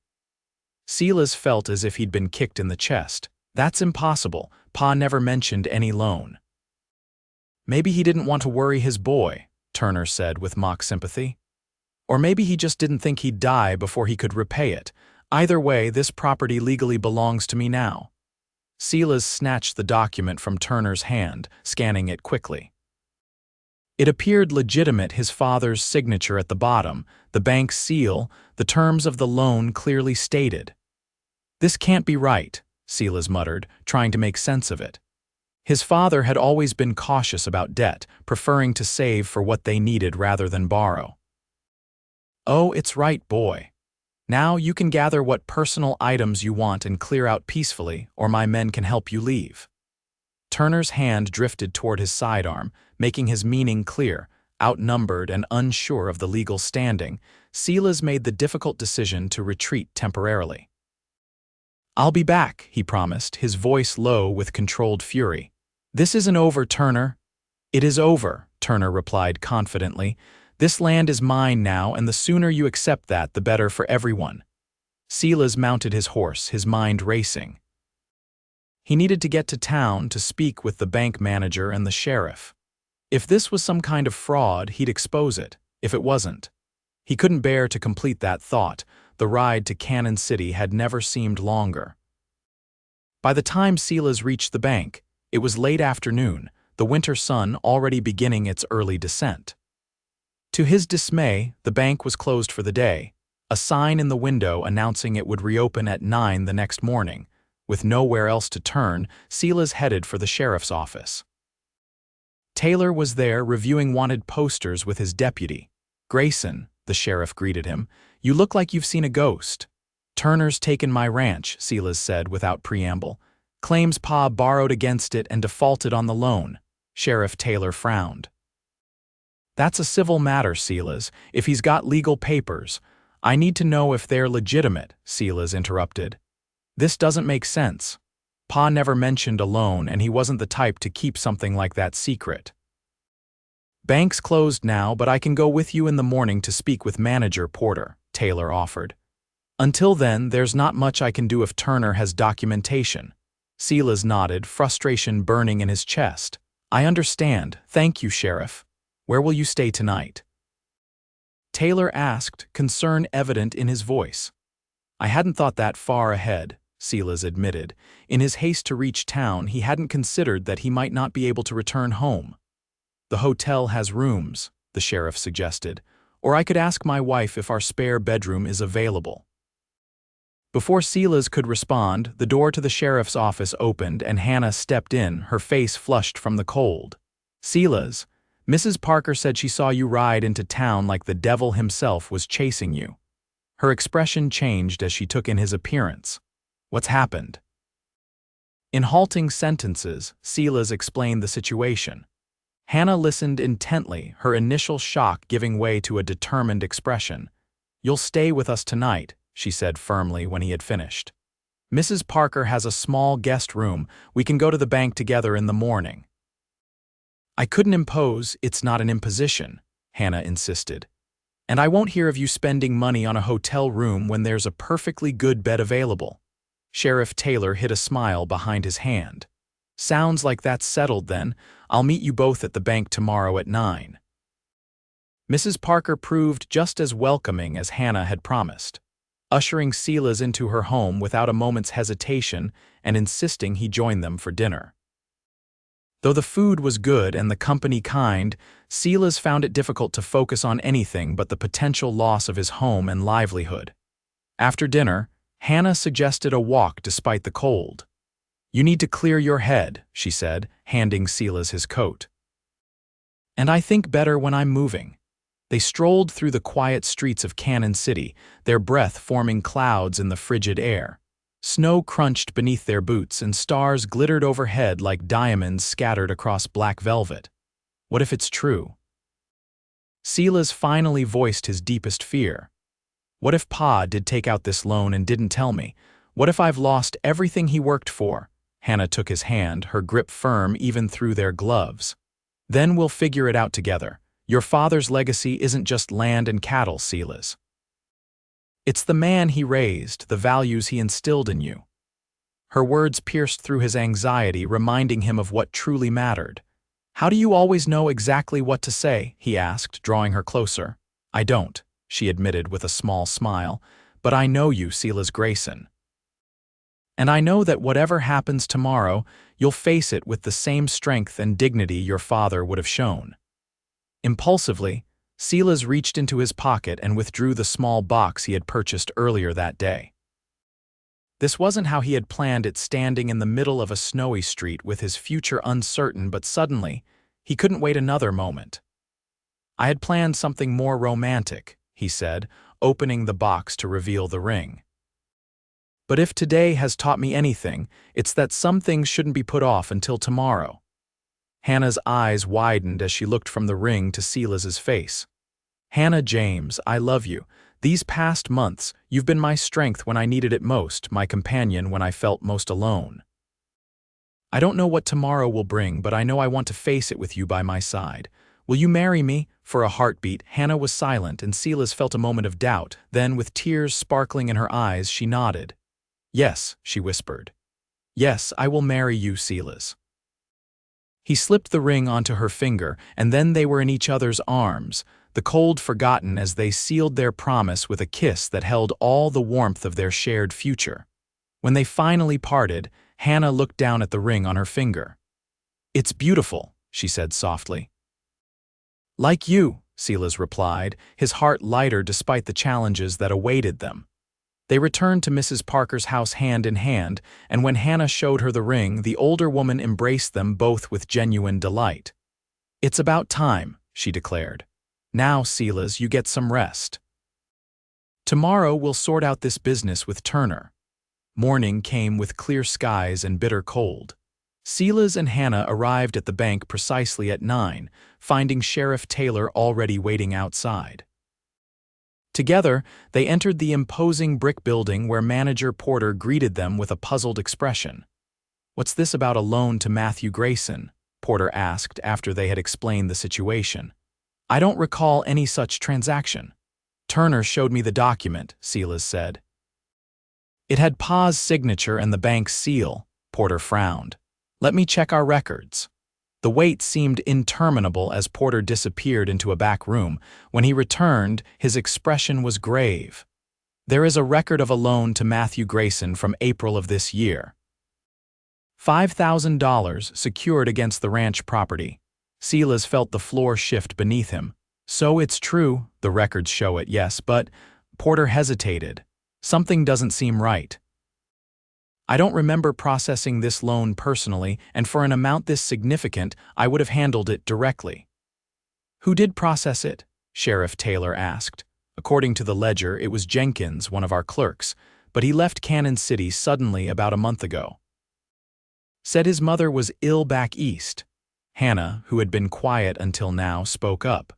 Silas felt as if he'd been kicked in the chest. "That's impossible. Pa never mentioned any loan." "Maybe he didn't want to worry his boy," Turner said with mock sympathy. "Or maybe he just didn't think he'd die before he could repay it. Either way, this property legally belongs to me now." Silas snatched the document from Turner's hand, scanning it quickly. It appeared legitimate, his father's signature at the bottom, the bank's seal, the terms of the loan clearly stated. "This can't be right," Silas muttered, trying to make sense of it. His father had always been cautious about debt, preferring to save for what they needed rather than borrow. "Oh, it's right, boy. Now you can gather what personal items you want and clear out peacefully, or my men can help you leave." Turner's hand drifted toward his sidearm, making his meaning clear. Outnumbered and unsure of the legal standing, Silas made the difficult decision to retreat temporarily. "I'll be back," he promised, his voice low with controlled fury. "This isn't over, Turner." "It is over," Turner replied confidently. "This land is mine now, and the sooner you accept that, the better for everyone." Silas mounted his horse, his mind racing. He needed to get to town to speak with the bank manager and the sheriff. If this was some kind of fraud, he'd expose it. If it wasn't, he couldn't bear to complete that thought. The ride to Cannon City had never seemed longer. By the time Silas reached the bank, it was late afternoon, the winter sun already beginning its early descent. To his dismay, the bank was closed for the day, a sign in the window announcing it would reopen at 9 the next morning. With nowhere else to turn, Silas headed for the sheriff's office. Taylor was there reviewing wanted posters with his deputy. "Grayson," the sheriff greeted him, "you look like you've seen a ghost." "Turner's taken my ranch," Silas said without preamble. "Claims Pa borrowed against it and defaulted on the loan." Sheriff Taylor frowned. "That's a civil matter, Silas, if he's got legal papers. I need to know if they're legitimate," Silas interrupted. "This doesn't make sense. Pa never mentioned a loan, and he wasn't the type to keep something like that secret." "Bank's closed now, but I can go with you in the morning to speak with Manager Porter," Taylor offered. "Until then, there's not much I can do if Turner has documentation." Silas nodded, frustration burning in his chest. "I understand. Thank you, Sheriff. Where will you stay tonight?" Taylor asked, concern evident in his voice. "I hadn't thought that far ahead," Silas admitted. In his haste to reach town, he hadn't considered that he might not be able to return home. "The hotel has rooms," the sheriff suggested, "or I could ask my wife if our spare bedroom is available." Before Silas could respond, the door to the sheriff's office opened and Hannah stepped in, her face flushed from the cold. "Silas, Mrs. Parker said she saw you ride into town like the devil himself was chasing you." Her expression changed as she took in his appearance. "What's happened?" In halting sentences, Silas explained the situation. Hannah listened intently, her initial shock giving way to a determined expression. "You'll stay with us tonight," she said firmly when he had finished. "Mrs. Parker has a small guest room. We can go to the bank together in the morning." "I couldn't impose, it's not an imposition," Hannah insisted. "And I won't hear of you spending money on a hotel room when there's a perfectly good bed available." Sheriff Taylor hid a smile behind his hand. "Sounds like that's settled then. I'll meet you both at the bank tomorrow at 9. Mrs. Parker proved just as welcoming as Hannah had promised, ushering Silas into her home without a moment's hesitation and insisting he join them for dinner. Though the food was good and the company kind, Silas found it difficult to focus on anything but the potential loss of his home and livelihood. After dinner, Hannah suggested a walk despite the cold. "You need to clear your head," she said, handing Silas his coat. "And I think better when I'm moving." They strolled through the quiet streets of Cannon City, their breath forming clouds in the frigid air. Snow crunched beneath their boots and stars glittered overhead like diamonds scattered across black velvet. What if it's true? Silas finally voiced his deepest fear. "What if Pa did take out this loan and didn't tell me? What if I've lost everything he worked for?" Hannah took his hand, her grip firm even through their gloves. "Then we'll figure it out together. Your father's legacy isn't just land and cattle, Silas. It's the man he raised, the values he instilled in you." Her words pierced through his anxiety, reminding him of what truly mattered. "How do you always know exactly what to say?" he asked, drawing her closer. "I don't," she admitted with a small smile, "but I know you, Silas Grayson. And I know that whatever happens tomorrow, you'll face it with the same strength and dignity your father would have shown." Impulsively, Silas reached into his pocket and withdrew the small box he had purchased earlier that day. This wasn't how he had planned it, standing in the middle of a snowy street with his future uncertain, but suddenly, he couldn't wait another moment. "I had planned something more romantic," he said, opening the box to reveal the ring. "But if today has taught me anything, it's that some things shouldn't be put off until tomorrow." Hannah's eyes widened as she looked from the ring to Silas's face. "Hannah James, I love you. These past months, you've been my strength when I needed it most, my companion when I felt most alone. I don't know what tomorrow will bring, but I know I want to face it with you by my side. Will you marry me?" For a heartbeat, Hannah was silent and Silas felt a moment of doubt. Then, with tears sparkling in her eyes, she nodded. "Yes," she whispered. Yes, I will marry you, Silas. He slipped the ring onto her finger, and then they were in each other's arms, the cold forgotten as they sealed their promise with a kiss that held all the warmth of their shared future. When they finally parted, Hannah looked down at the ring on her finger. "It's beautiful," she said softly. "Like you," Silas replied, his heart lighter despite the challenges that awaited them. They returned to Mrs. Parker's house hand in hand, and when Hannah showed her the ring, the older woman embraced them both with genuine delight. "It's about time," she declared. "Now, Silas, you get some rest. Tomorrow we'll sort out this business with Turner." Morning came with clear skies and bitter cold. Silas and Hannah arrived at the bank precisely at 9, finding Sheriff Taylor already waiting outside. Together, they entered the imposing brick building where Manager Porter greeted them with a puzzled expression. "What's this about a loan to Matthew Grayson?" Porter asked after they had explained the situation. "I don't recall any such transaction." "Turner showed me the document," Silas said. "It had Pa's signature and the bank's seal." Porter frowned. "Let me check our records." The wait seemed interminable as Porter disappeared into a back room. When he returned, his expression was grave. "There is a record of a loan to Matthew Grayson from April of this year. $5,000 secured against the ranch property." Silas felt the floor shift beneath him. "So it's true, the records show it, yes, but—" Porter hesitated. "Something doesn't seem right. I don't remember processing this loan personally, and for an amount this significant, I would have handled it directly." "Who did process it?" Sheriff Taylor asked. "According to the ledger, it was Jenkins, one of our clerks, but he left Cannon City suddenly about a month ago. Said his mother was ill back east." Hannah, who had been quiet until now, spoke up.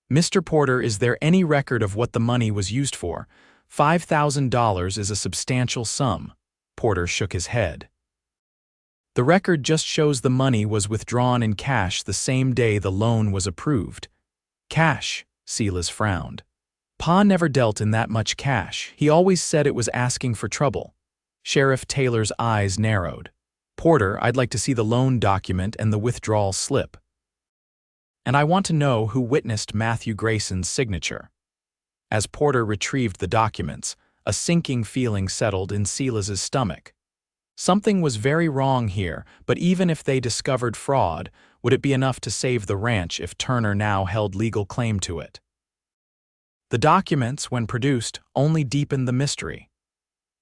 "Mr. Porter, is there any record of what the money was used for? $5,000 is a substantial sum." Porter shook his head. "The record just shows the money was withdrawn in cash the same day the loan was approved." "Cash?" Silas frowned. "Pa never dealt in that much cash. He always said it was asking for trouble." Sheriff Taylor's eyes narrowed. "Porter, I'd like to see the loan document and the withdrawal slip. And I want to know who witnessed Matthew Grayson's signature." As Porter retrieved the documents, a sinking feeling settled in Silas's stomach. Something was very wrong here, but even if they discovered fraud, would it be enough to save the ranch if Turner now held legal claim to it? The documents, when produced, only deepened the mystery.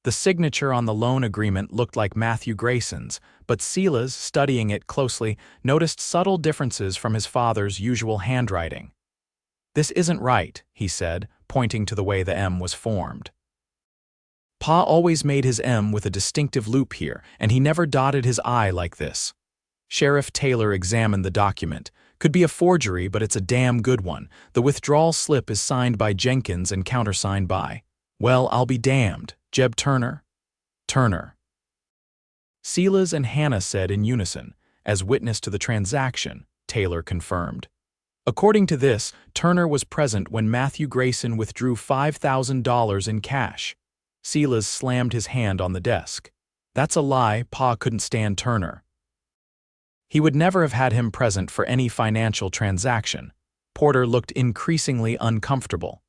The signature on the loan agreement looked like Matthew Grayson's, but Silas, studying it closely, noticed subtle differences from his father's usual handwriting. "This isn't right," he said, pointing to the way the M was formed. "Pa always made his M with a distinctive loop here, and he never dotted his I like this." Sheriff Taylor examined the document. "Could be a forgery, but it's a damn good one. The withdrawal slip is signed by Jenkins and countersigned by— well, I'll be damned. Jeb Turner?" "Turner." Silas and Hannah said in unison. "As witness to the transaction," Taylor confirmed. "According to this, Turner was present when Matthew Grayson withdrew $5,000 in cash." Silas slammed his hand on the desk. "That's a lie. Pa couldn't stand Turner. He would never have had him present for any financial transaction." Porter looked increasingly uncomfortable.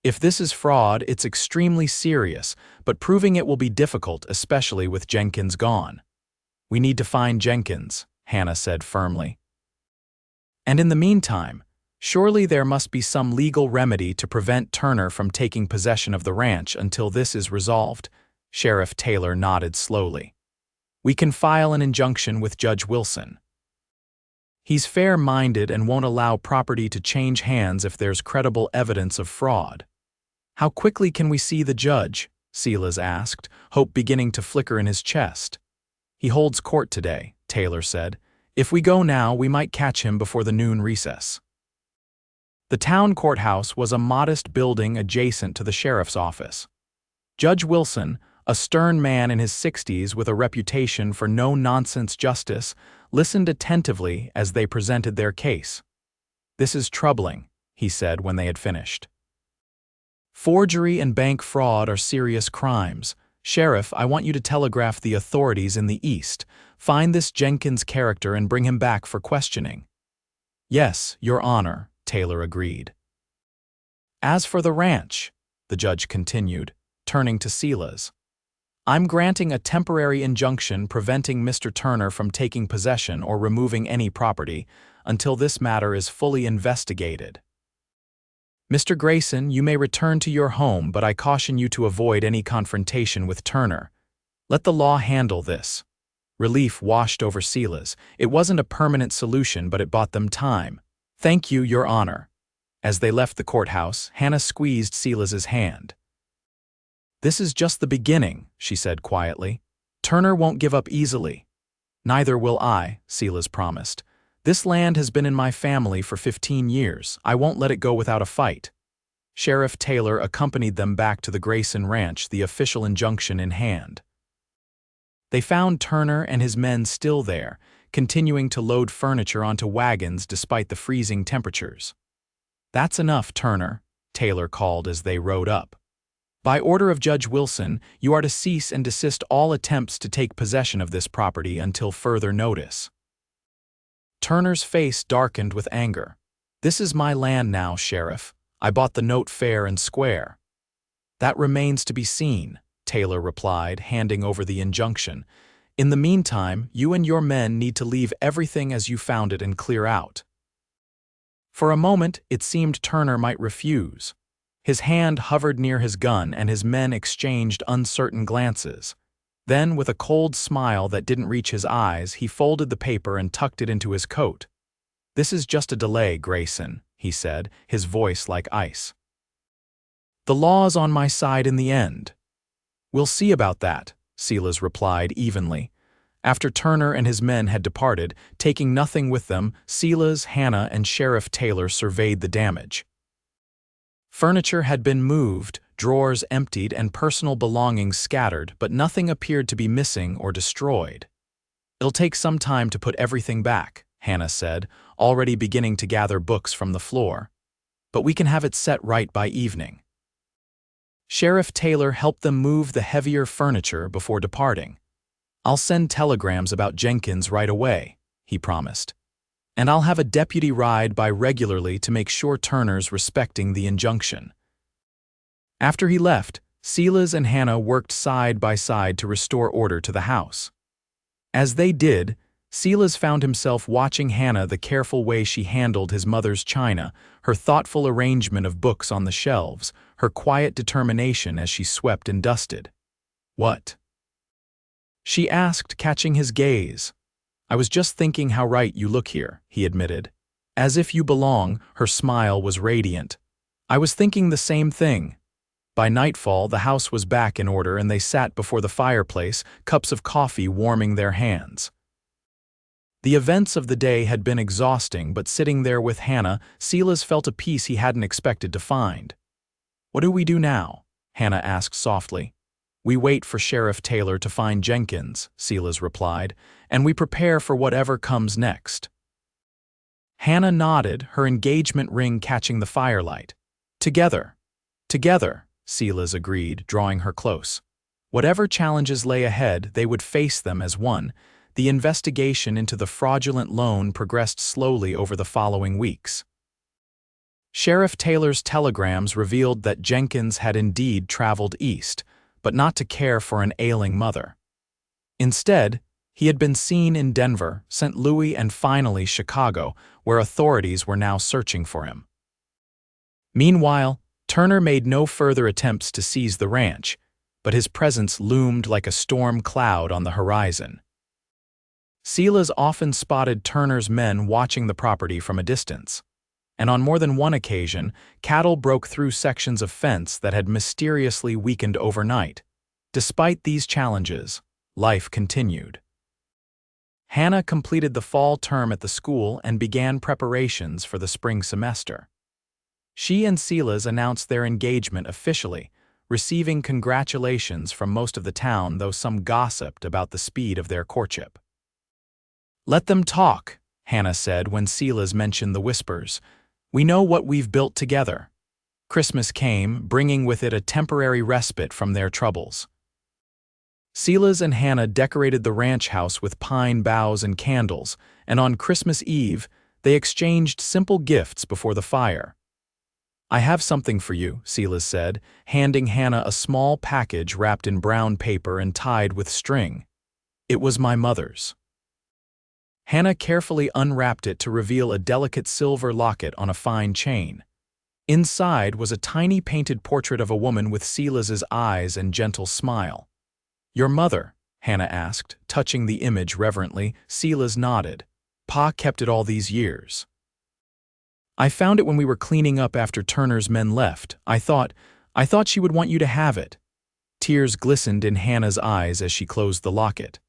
"If this is fraud, it's extremely serious, but proving it will be difficult, especially with Jenkins gone." "We need to find Jenkins," Hannah said firmly. "And in the meantime, surely there must be some legal remedy to prevent Turner from taking possession of the ranch until this is resolved." Sheriff Taylor nodded slowly. "We can file an injunction with Judge Wilson. He's fair-minded and won't allow property to change hands if there's credible evidence of fraud." "How quickly can we see the judge?" Silas asked, hope beginning to flicker in his chest. "He holds court today," Taylor said. "If we go now, we might catch him before the noon recess." The town courthouse was a modest building adjacent to the sheriff's office. Judge Wilson, a stern man in his 60s with a reputation for no-nonsense justice, listened attentively as they presented their case. "This is troubling," he said when they had finished. "Forgery and bank fraud are serious crimes," "Sheriff, I want you to telegraph the authorities in the east. Find this Jenkins character and bring him back for questioning." "Yes, Your Honor," Taylor agreed. "As for the ranch," the judge continued, turning to Silas, "I'm granting a temporary injunction preventing Mr. Turner from taking possession or removing any property until this matter is fully investigated. Mr. Grayson, you may return to your home, but I caution you to avoid any confrontation with Turner. Let the law handle this." Relief washed over Silas. It wasn't a permanent solution, but it bought them time. "Thank you, Your Honor." As they left the courthouse, Hannah squeezed Silas's hand. "This is just the beginning," she said quietly. "Turner won't give up easily." "Neither will I," Silas promised. "This land has been in my family for 15 years. I won't let it go without a fight." Sheriff Taylor accompanied them back to the Grayson Ranch, the official injunction in hand. They found Turner and his men still there, continuing to load furniture onto wagons despite the freezing temperatures. "That's enough, Turner," Taylor called as they rode up. "By order of Judge Wilson, you are to cease and desist all attempts to take possession of this property until further notice." Turner's face darkened with anger. "This is my land now, Sheriff. I bought the note fair and square." "That remains to be seen," Taylor replied, handing over the injunction. "In the meantime, you and your men need to leave everything as you found it and clear out." For a moment, it seemed Turner might refuse. His hand hovered near his gun and his men exchanged uncertain glances. Then, with a cold smile that didn't reach his eyes, he folded the paper and tucked it into his coat. "This is just a delay, Grayson," he said, his voice like ice. "The law's on my side in the end." "We'll see about that," Silas replied evenly. After Turner and his men had departed, taking nothing with them, Silas, Hannah, and Sheriff Taylor surveyed the damage. Furniture had been moved, drawers emptied, and personal belongings scattered, but nothing appeared to be missing or destroyed. "It'll take some time to put everything back," Hannah said, already beginning to gather books from the floor. "But we can have it set right by evening." Sheriff Taylor helped them move the heavier furniture before departing. "I'll send telegrams about Jenkins right away," he promised. "And I'll have a deputy ride by regularly to make sure Turner's respecting the injunction." After he left, Silas and Hannah worked side by side to restore order to the house. As they did, Silas found himself watching Hannah, the careful way she handled his mother's china, her thoughtful arrangement of books on the shelves, her quiet determination as she swept and dusted. "What?" she asked, catching his gaze. "I was just thinking how right you look here," he admitted. "As if you belong," her smile was radiant. "I was thinking the same thing." By nightfall, the house was back in order and they sat before the fireplace, cups of coffee warming their hands. The events of the day had been exhausting, but sitting there with Hannah, Silas felt a peace he hadn't expected to find. "What do we do now?" Hannah asked softly. "We wait for Sheriff Taylor to find Jenkins," Silas replied, "and we prepare for whatever comes next." Hannah nodded, her engagement ring catching the firelight. "Together. Together," Silas agreed, drawing her close. Whatever challenges lay ahead, they would face them as one. The investigation into the fraudulent loan progressed slowly over the following weeks. Sheriff Taylor's telegrams revealed that Jenkins had indeed traveled east, but not to care for an ailing mother. Instead, he had been seen in Denver, St. Louis, and finally Chicago, where authorities were now searching for him. Meanwhile, Turner made no further attempts to seize the ranch, but his presence loomed like a storm cloud on the horizon. Silas often spotted Turner's men watching the property from a distance, and on more than one occasion, cattle broke through sections of fence that had mysteriously weakened overnight. Despite these challenges, life continued. Hannah completed the fall term at the school and began preparations for the spring semester. She and Silas announced their engagement officially, receiving congratulations from most of the town, though some gossiped about the speed of their courtship. "Let them talk," Hannah said when Silas mentioned the whispers. "We know what we've built together." Christmas came, bringing with it a temporary respite from their troubles. Silas and Hannah decorated the ranch house with pine boughs and candles, and on Christmas Eve, they exchanged simple gifts before the fire. "I have something for you," Silas said, handing Hannah a small package wrapped in brown paper and tied with string. It was my mother's. Hannah carefully unwrapped it to reveal a delicate silver locket on a fine chain. Inside was a tiny painted portrait of a woman with Silas's eyes and gentle smile. "Your mother?" Hannah asked, touching the image reverently. Silas nodded. "Pa kept it all these years. I found it when we were cleaning up after Turner's men left. I thought she would want you to have it." Tears glistened in Hannah's eyes as she closed the locket.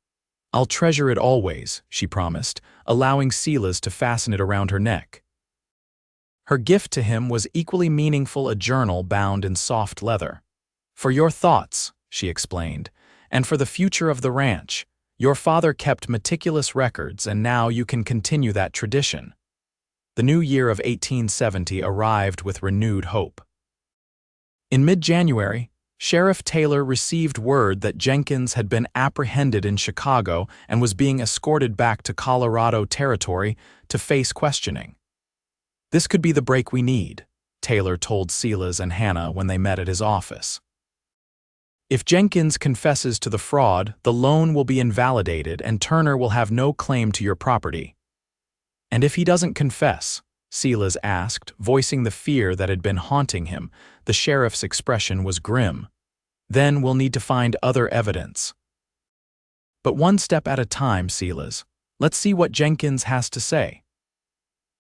"I'll treasure it always," she promised, allowing Silas to fasten it around her neck. Her gift to him was equally meaningful, a journal bound in soft leather. "For your thoughts," she explained, "and for the future of the ranch. Your father kept meticulous records, and now you can continue that tradition." The new year of 1870 arrived with renewed hope. In mid-January, Sheriff Taylor received word that Jenkins had been apprehended in Chicago and was being escorted back to Colorado Territory to face questioning. "This could be the break we need," Taylor told Silas and Hannah when they met at his office. "If Jenkins confesses to the fraud, the loan will be invalidated and Turner will have no claim to your property." "And if he doesn't confess?" Silas asked, voicing the fear that had been haunting him. The sheriff's expression was grim. "Then we'll need to find other evidence." "But one step at a time, Silas. Let's see what Jenkins has to say."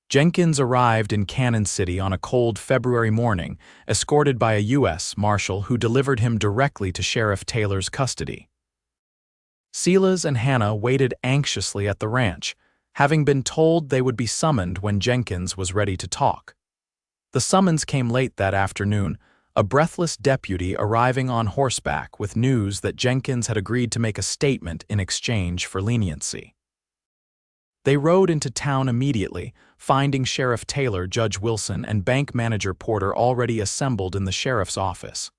Jenkins arrived in Cannon City on a cold February morning, escorted by a U.S. Marshal who delivered him directly to Sheriff Taylor's custody. Silas and Hannah waited anxiously at the ranch, having been told they would be summoned when Jenkins was ready to talk. The summons came late that afternoon, a breathless deputy arriving on horseback with news that Jenkins had agreed to make a statement in exchange for leniency. They rode into town immediately, finding Sheriff Taylor, Judge Wilson, and Bank Manager Porter already assembled in the sheriff's office.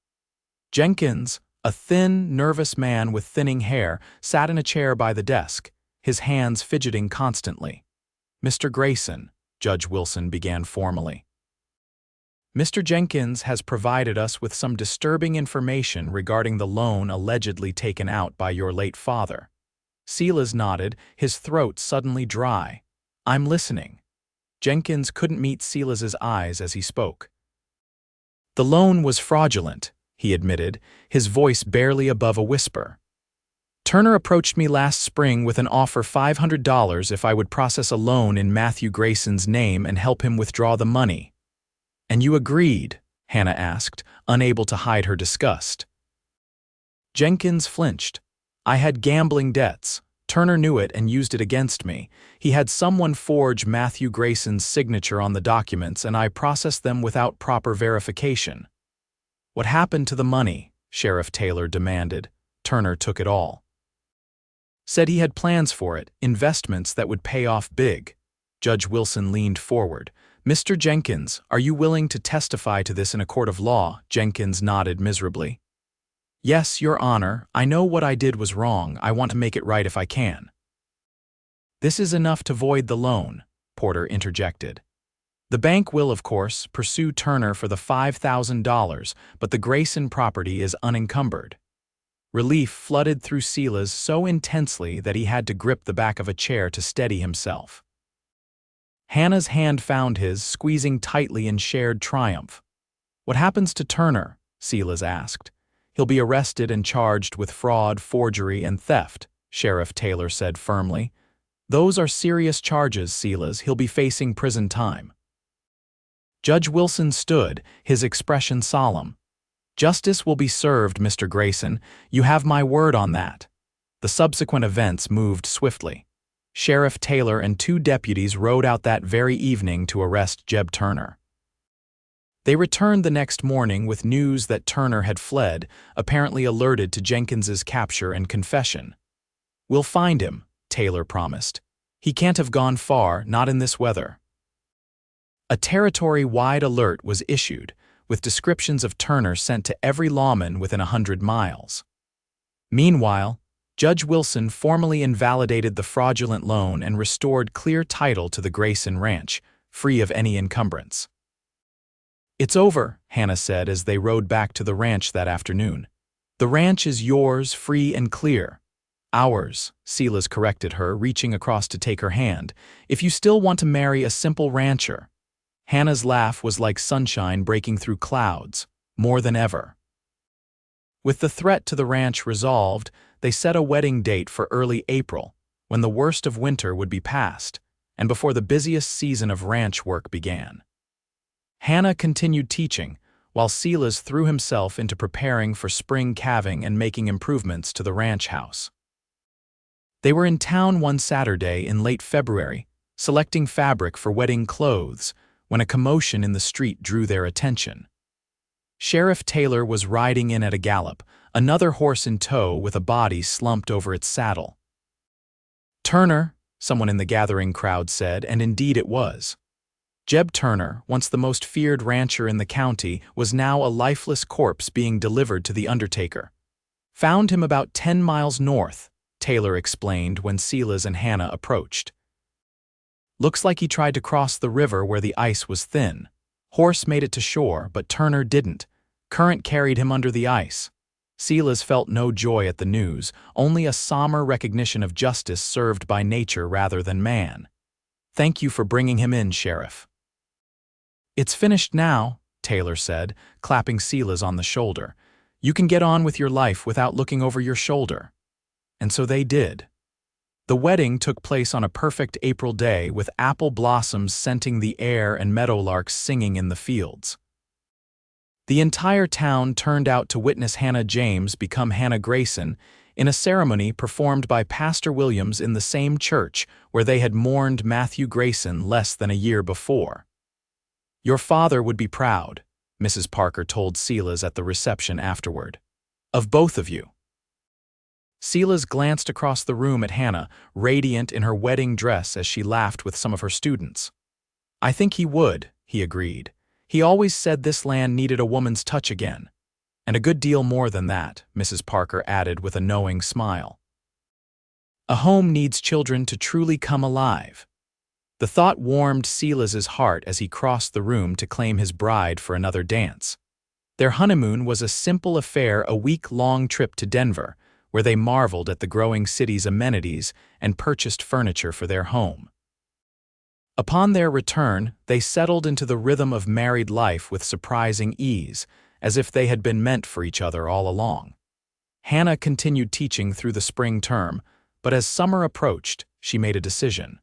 Jenkins, a thin, nervous man with thinning hair, sat in a chair by the desk, his hands fidgeting constantly. "Mr. Grayson," Judge Wilson began formally. "Mr. Jenkins has provided us with some disturbing information regarding the loan allegedly taken out by your late father." Silas nodded, his throat suddenly dry. "I'm listening." Jenkins couldn't meet Silas's eyes as he spoke. "The loan was fraudulent," he admitted, his voice barely above a whisper. "Turner approached me last spring with an offer $500 if I would process a loan in Matthew Grayson's name and help him withdraw the money." "And you agreed?" Hannah asked, unable to hide her disgust. Jenkins flinched. "I had gambling debts. Turner knew it and used it against me. He had someone forge Matthew Grayson's signature on the documents, and I processed them without proper verification." "What happened to the money?" Sheriff Taylor demanded. "Turner took it all. Said he had plans for it, investments that would pay off big." Judge Wilson leaned forward. "Mr. Jenkins, are you willing to testify to this in a court of law?" Jenkins nodded miserably. "Yes, Your Honor, I know what I did was wrong. I want to make it right if I can." "This is enough to void the loan," Porter interjected. "The bank will, of course, pursue Turner for the $5,000, but the Grayson property is unencumbered." Relief flooded through Silas so intensely that he had to grip the back of a chair to steady himself. Hannah's hand found his, squeezing tightly in shared triumph. "What happens to Turner?" Silas asked. "He'll be arrested and charged with fraud, forgery, and theft," Sheriff Taylor said firmly. "Those are serious charges, Silas. He'll be facing prison time." Judge Wilson stood, his expression solemn. "Justice will be served, Mr. Grayson. You have my word on that." The subsequent events moved swiftly. Sheriff Taylor and 2 deputies rode out that very evening to arrest Jeb Turner. They returned the next morning with news that Turner had fled, apparently alerted to Jenkins's capture and confession. "We'll find him," Taylor promised. "He can't have gone far, not in this weather." A territory-wide alert was issued, with descriptions of Turner sent to every lawman within 100 miles. Meanwhile, Judge Wilson formally invalidated the fraudulent loan and restored clear title to the Grayson ranch, free of any encumbrance. "It's over," Hannah said as they rode back to the ranch that afternoon. "The ranch is yours, free and clear." "Ours," Silas corrected her, reaching across to take her hand, "if you still want to marry a simple rancher." Hannah's laugh was like sunshine breaking through clouds, more than ever. With the threat to the ranch resolved, they set a wedding date for early April, when the worst of winter would be past, and before the busiest season of ranch work began. Hannah continued teaching, while Silas threw himself into preparing for spring calving and making improvements to the ranch house. They were in town one Saturday in late February, selecting fabric for wedding clothes, when a commotion in the street drew their attention. Sheriff Taylor was riding in at a gallop, another horse in tow with a body slumped over its saddle. "Turner," someone in the gathering crowd said, and indeed it was. Jeb Turner, once the most feared rancher in the county, was now a lifeless corpse being delivered to the undertaker. "Found him about 10 miles north," Taylor explained when Silas and Hannah approached. "Looks like he tried to cross the river where the ice was thin. Horse made it to shore, but Turner didn't. Current carried him under the ice." Silas felt no joy at the news, only a somber recognition of justice served by nature rather than man. "Thank you for bringing him in, Sheriff." "It's finished now," Taylor said, clapping Silas on the shoulder. "You can get on with your life without looking over your shoulder." And so they did. The wedding took place on a perfect April day with apple blossoms scenting the air and meadowlarks singing in the fields. The entire town turned out to witness Hannah James become Hannah Grayson in a ceremony performed by Pastor Williams in the same church where they had mourned Matthew Grayson less than a year before. "Your father would be proud," Mrs. Parker told Silas at the reception afterward. "Of both of you." Silas glanced across the room at Hannah, radiant in her wedding dress as she laughed with some of her students. "I think he would," he agreed. "He always said this land needed a woman's touch again. And a good deal more than that," Mrs. Parker added with a knowing smile. "A home needs children to truly come alive." The thought warmed Silas's heart as he crossed the room to claim his bride for another dance. Their honeymoon was a simple affair, a week-long trip to Denver, where they marveled at the growing city's amenities and purchased furniture for their home. Upon their return, they settled into the rhythm of married life with surprising ease, as if they had been meant for each other all along. Hannah continued teaching through the spring term, but as summer approached, she made a decision.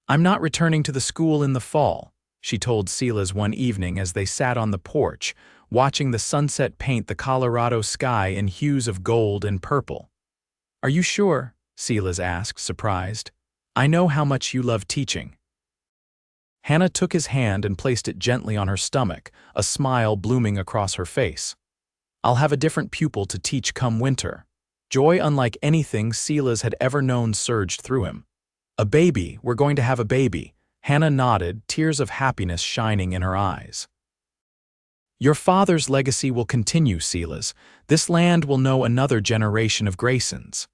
"I'm not returning to the school in the fall," she told Silas one evening as they sat on the porch, watching the sunset paint the Colorado sky in hues of gold and purple. "Are you sure?" Silas asked, surprised. "I know how much you love teaching." Hannah took his hand and placed it gently on her stomach, a smile blooming across her face. "I'll have a different pupil to teach come winter." Joy unlike anything Silas had ever known surged through him. "A baby, we're going to have a baby." Hannah nodded, tears of happiness shining in her eyes. "Your father's legacy will continue, Silas. This land will know another generation of Graysons."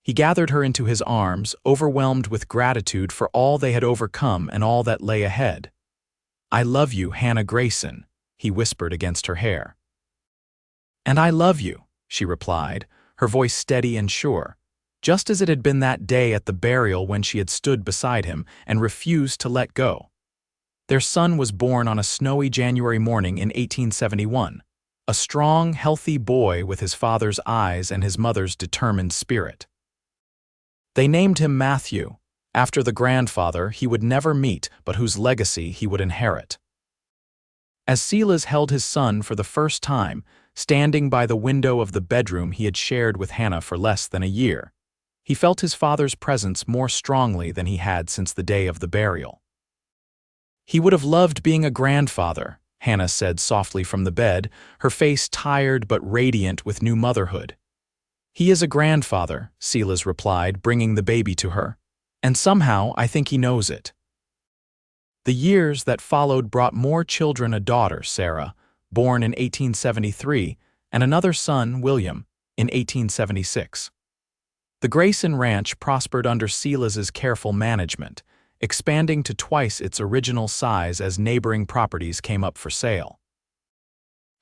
He gathered her into his arms, overwhelmed with gratitude for all they had overcome and all that lay ahead. "I love you, Hannah Grayson," he whispered against her hair. "And I love you," she replied, her voice steady and sure, just as it had been that day at the burial when she had stood beside him and refused to let go. Their son was born on a snowy January morning in 1871, a strong, healthy boy with his father's eyes and his mother's determined spirit. They named him Matthew, after the grandfather he would never meet but whose legacy he would inherit. As Silas held his son for the first time, standing by the window of the bedroom he had shared with Hannah for less than a year, he felt his father's presence more strongly than he had since the day of the burial. "He would have loved being a grandfather," Hannah said softly from the bed, her face tired but radiant with new motherhood. "He is a grandfather," Silas replied, bringing the baby to her, "and somehow I think he knows it." The years that followed brought more children: a daughter, Sarah, born in 1873, and another son, William, in 1876. The Grayson Ranch prospered under Silas's careful management, expanding to twice its original size as neighboring properties came up for sale.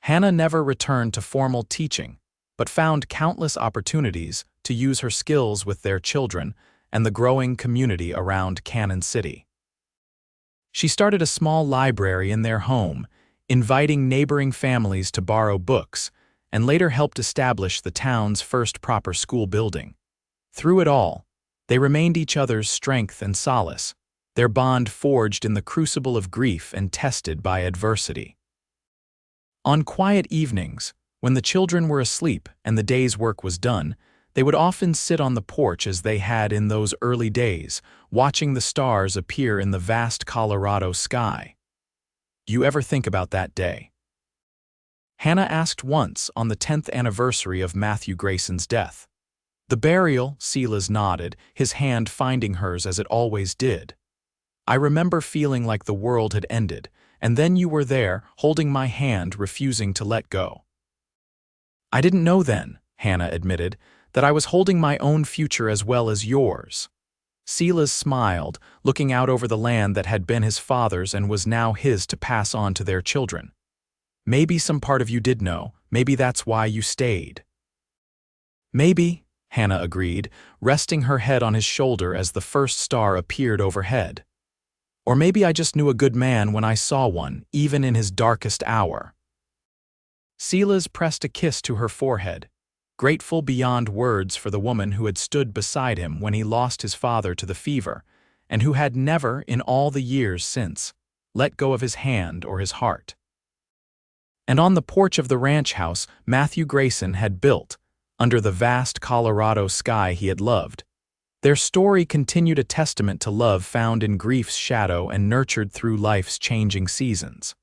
Hannah never returned to formal teaching, but found countless opportunities to use her skills with their children and the growing community around Cannon City. She started a small library in their home, inviting neighboring families to borrow books, and later helped establish the town's first proper school building. Through it all, they remained each other's strength and solace, their bond forged in the crucible of grief and tested by adversity. On quiet evenings, when the children were asleep and the day's work was done, they would often sit on the porch as they had in those early days, watching the stars appear in the vast Colorado sky. You ever think about that day? Hannah asked once on the 10th anniversary of Matthew Grayson's death. The burial, Silas nodded, his hand finding hers as it always did. I remember feeling like the world had ended, and then you were there, holding my hand, refusing to let go. I didn't know then, Hannah admitted, that I was holding my own future as well as yours. Silas smiled, looking out over the land that had been his father's and was now his to pass on to their children. Maybe some part of you did know, maybe that's why you stayed. Maybe, Hannah agreed, resting her head on his shoulder as the first star appeared overhead. Or maybe I just knew a good man when I saw one, even in his darkest hour. Silas pressed a kiss to her forehead, grateful beyond words for the woman who had stood beside him when he lost his father to the fever, and who had never, in all the years since, let go of his hand or his heart. And on the porch of the ranch house Matthew Grayson had built, under the vast Colorado sky he had loved, their story continued a testament to love found in grief's shadow and nurtured through life's changing seasons.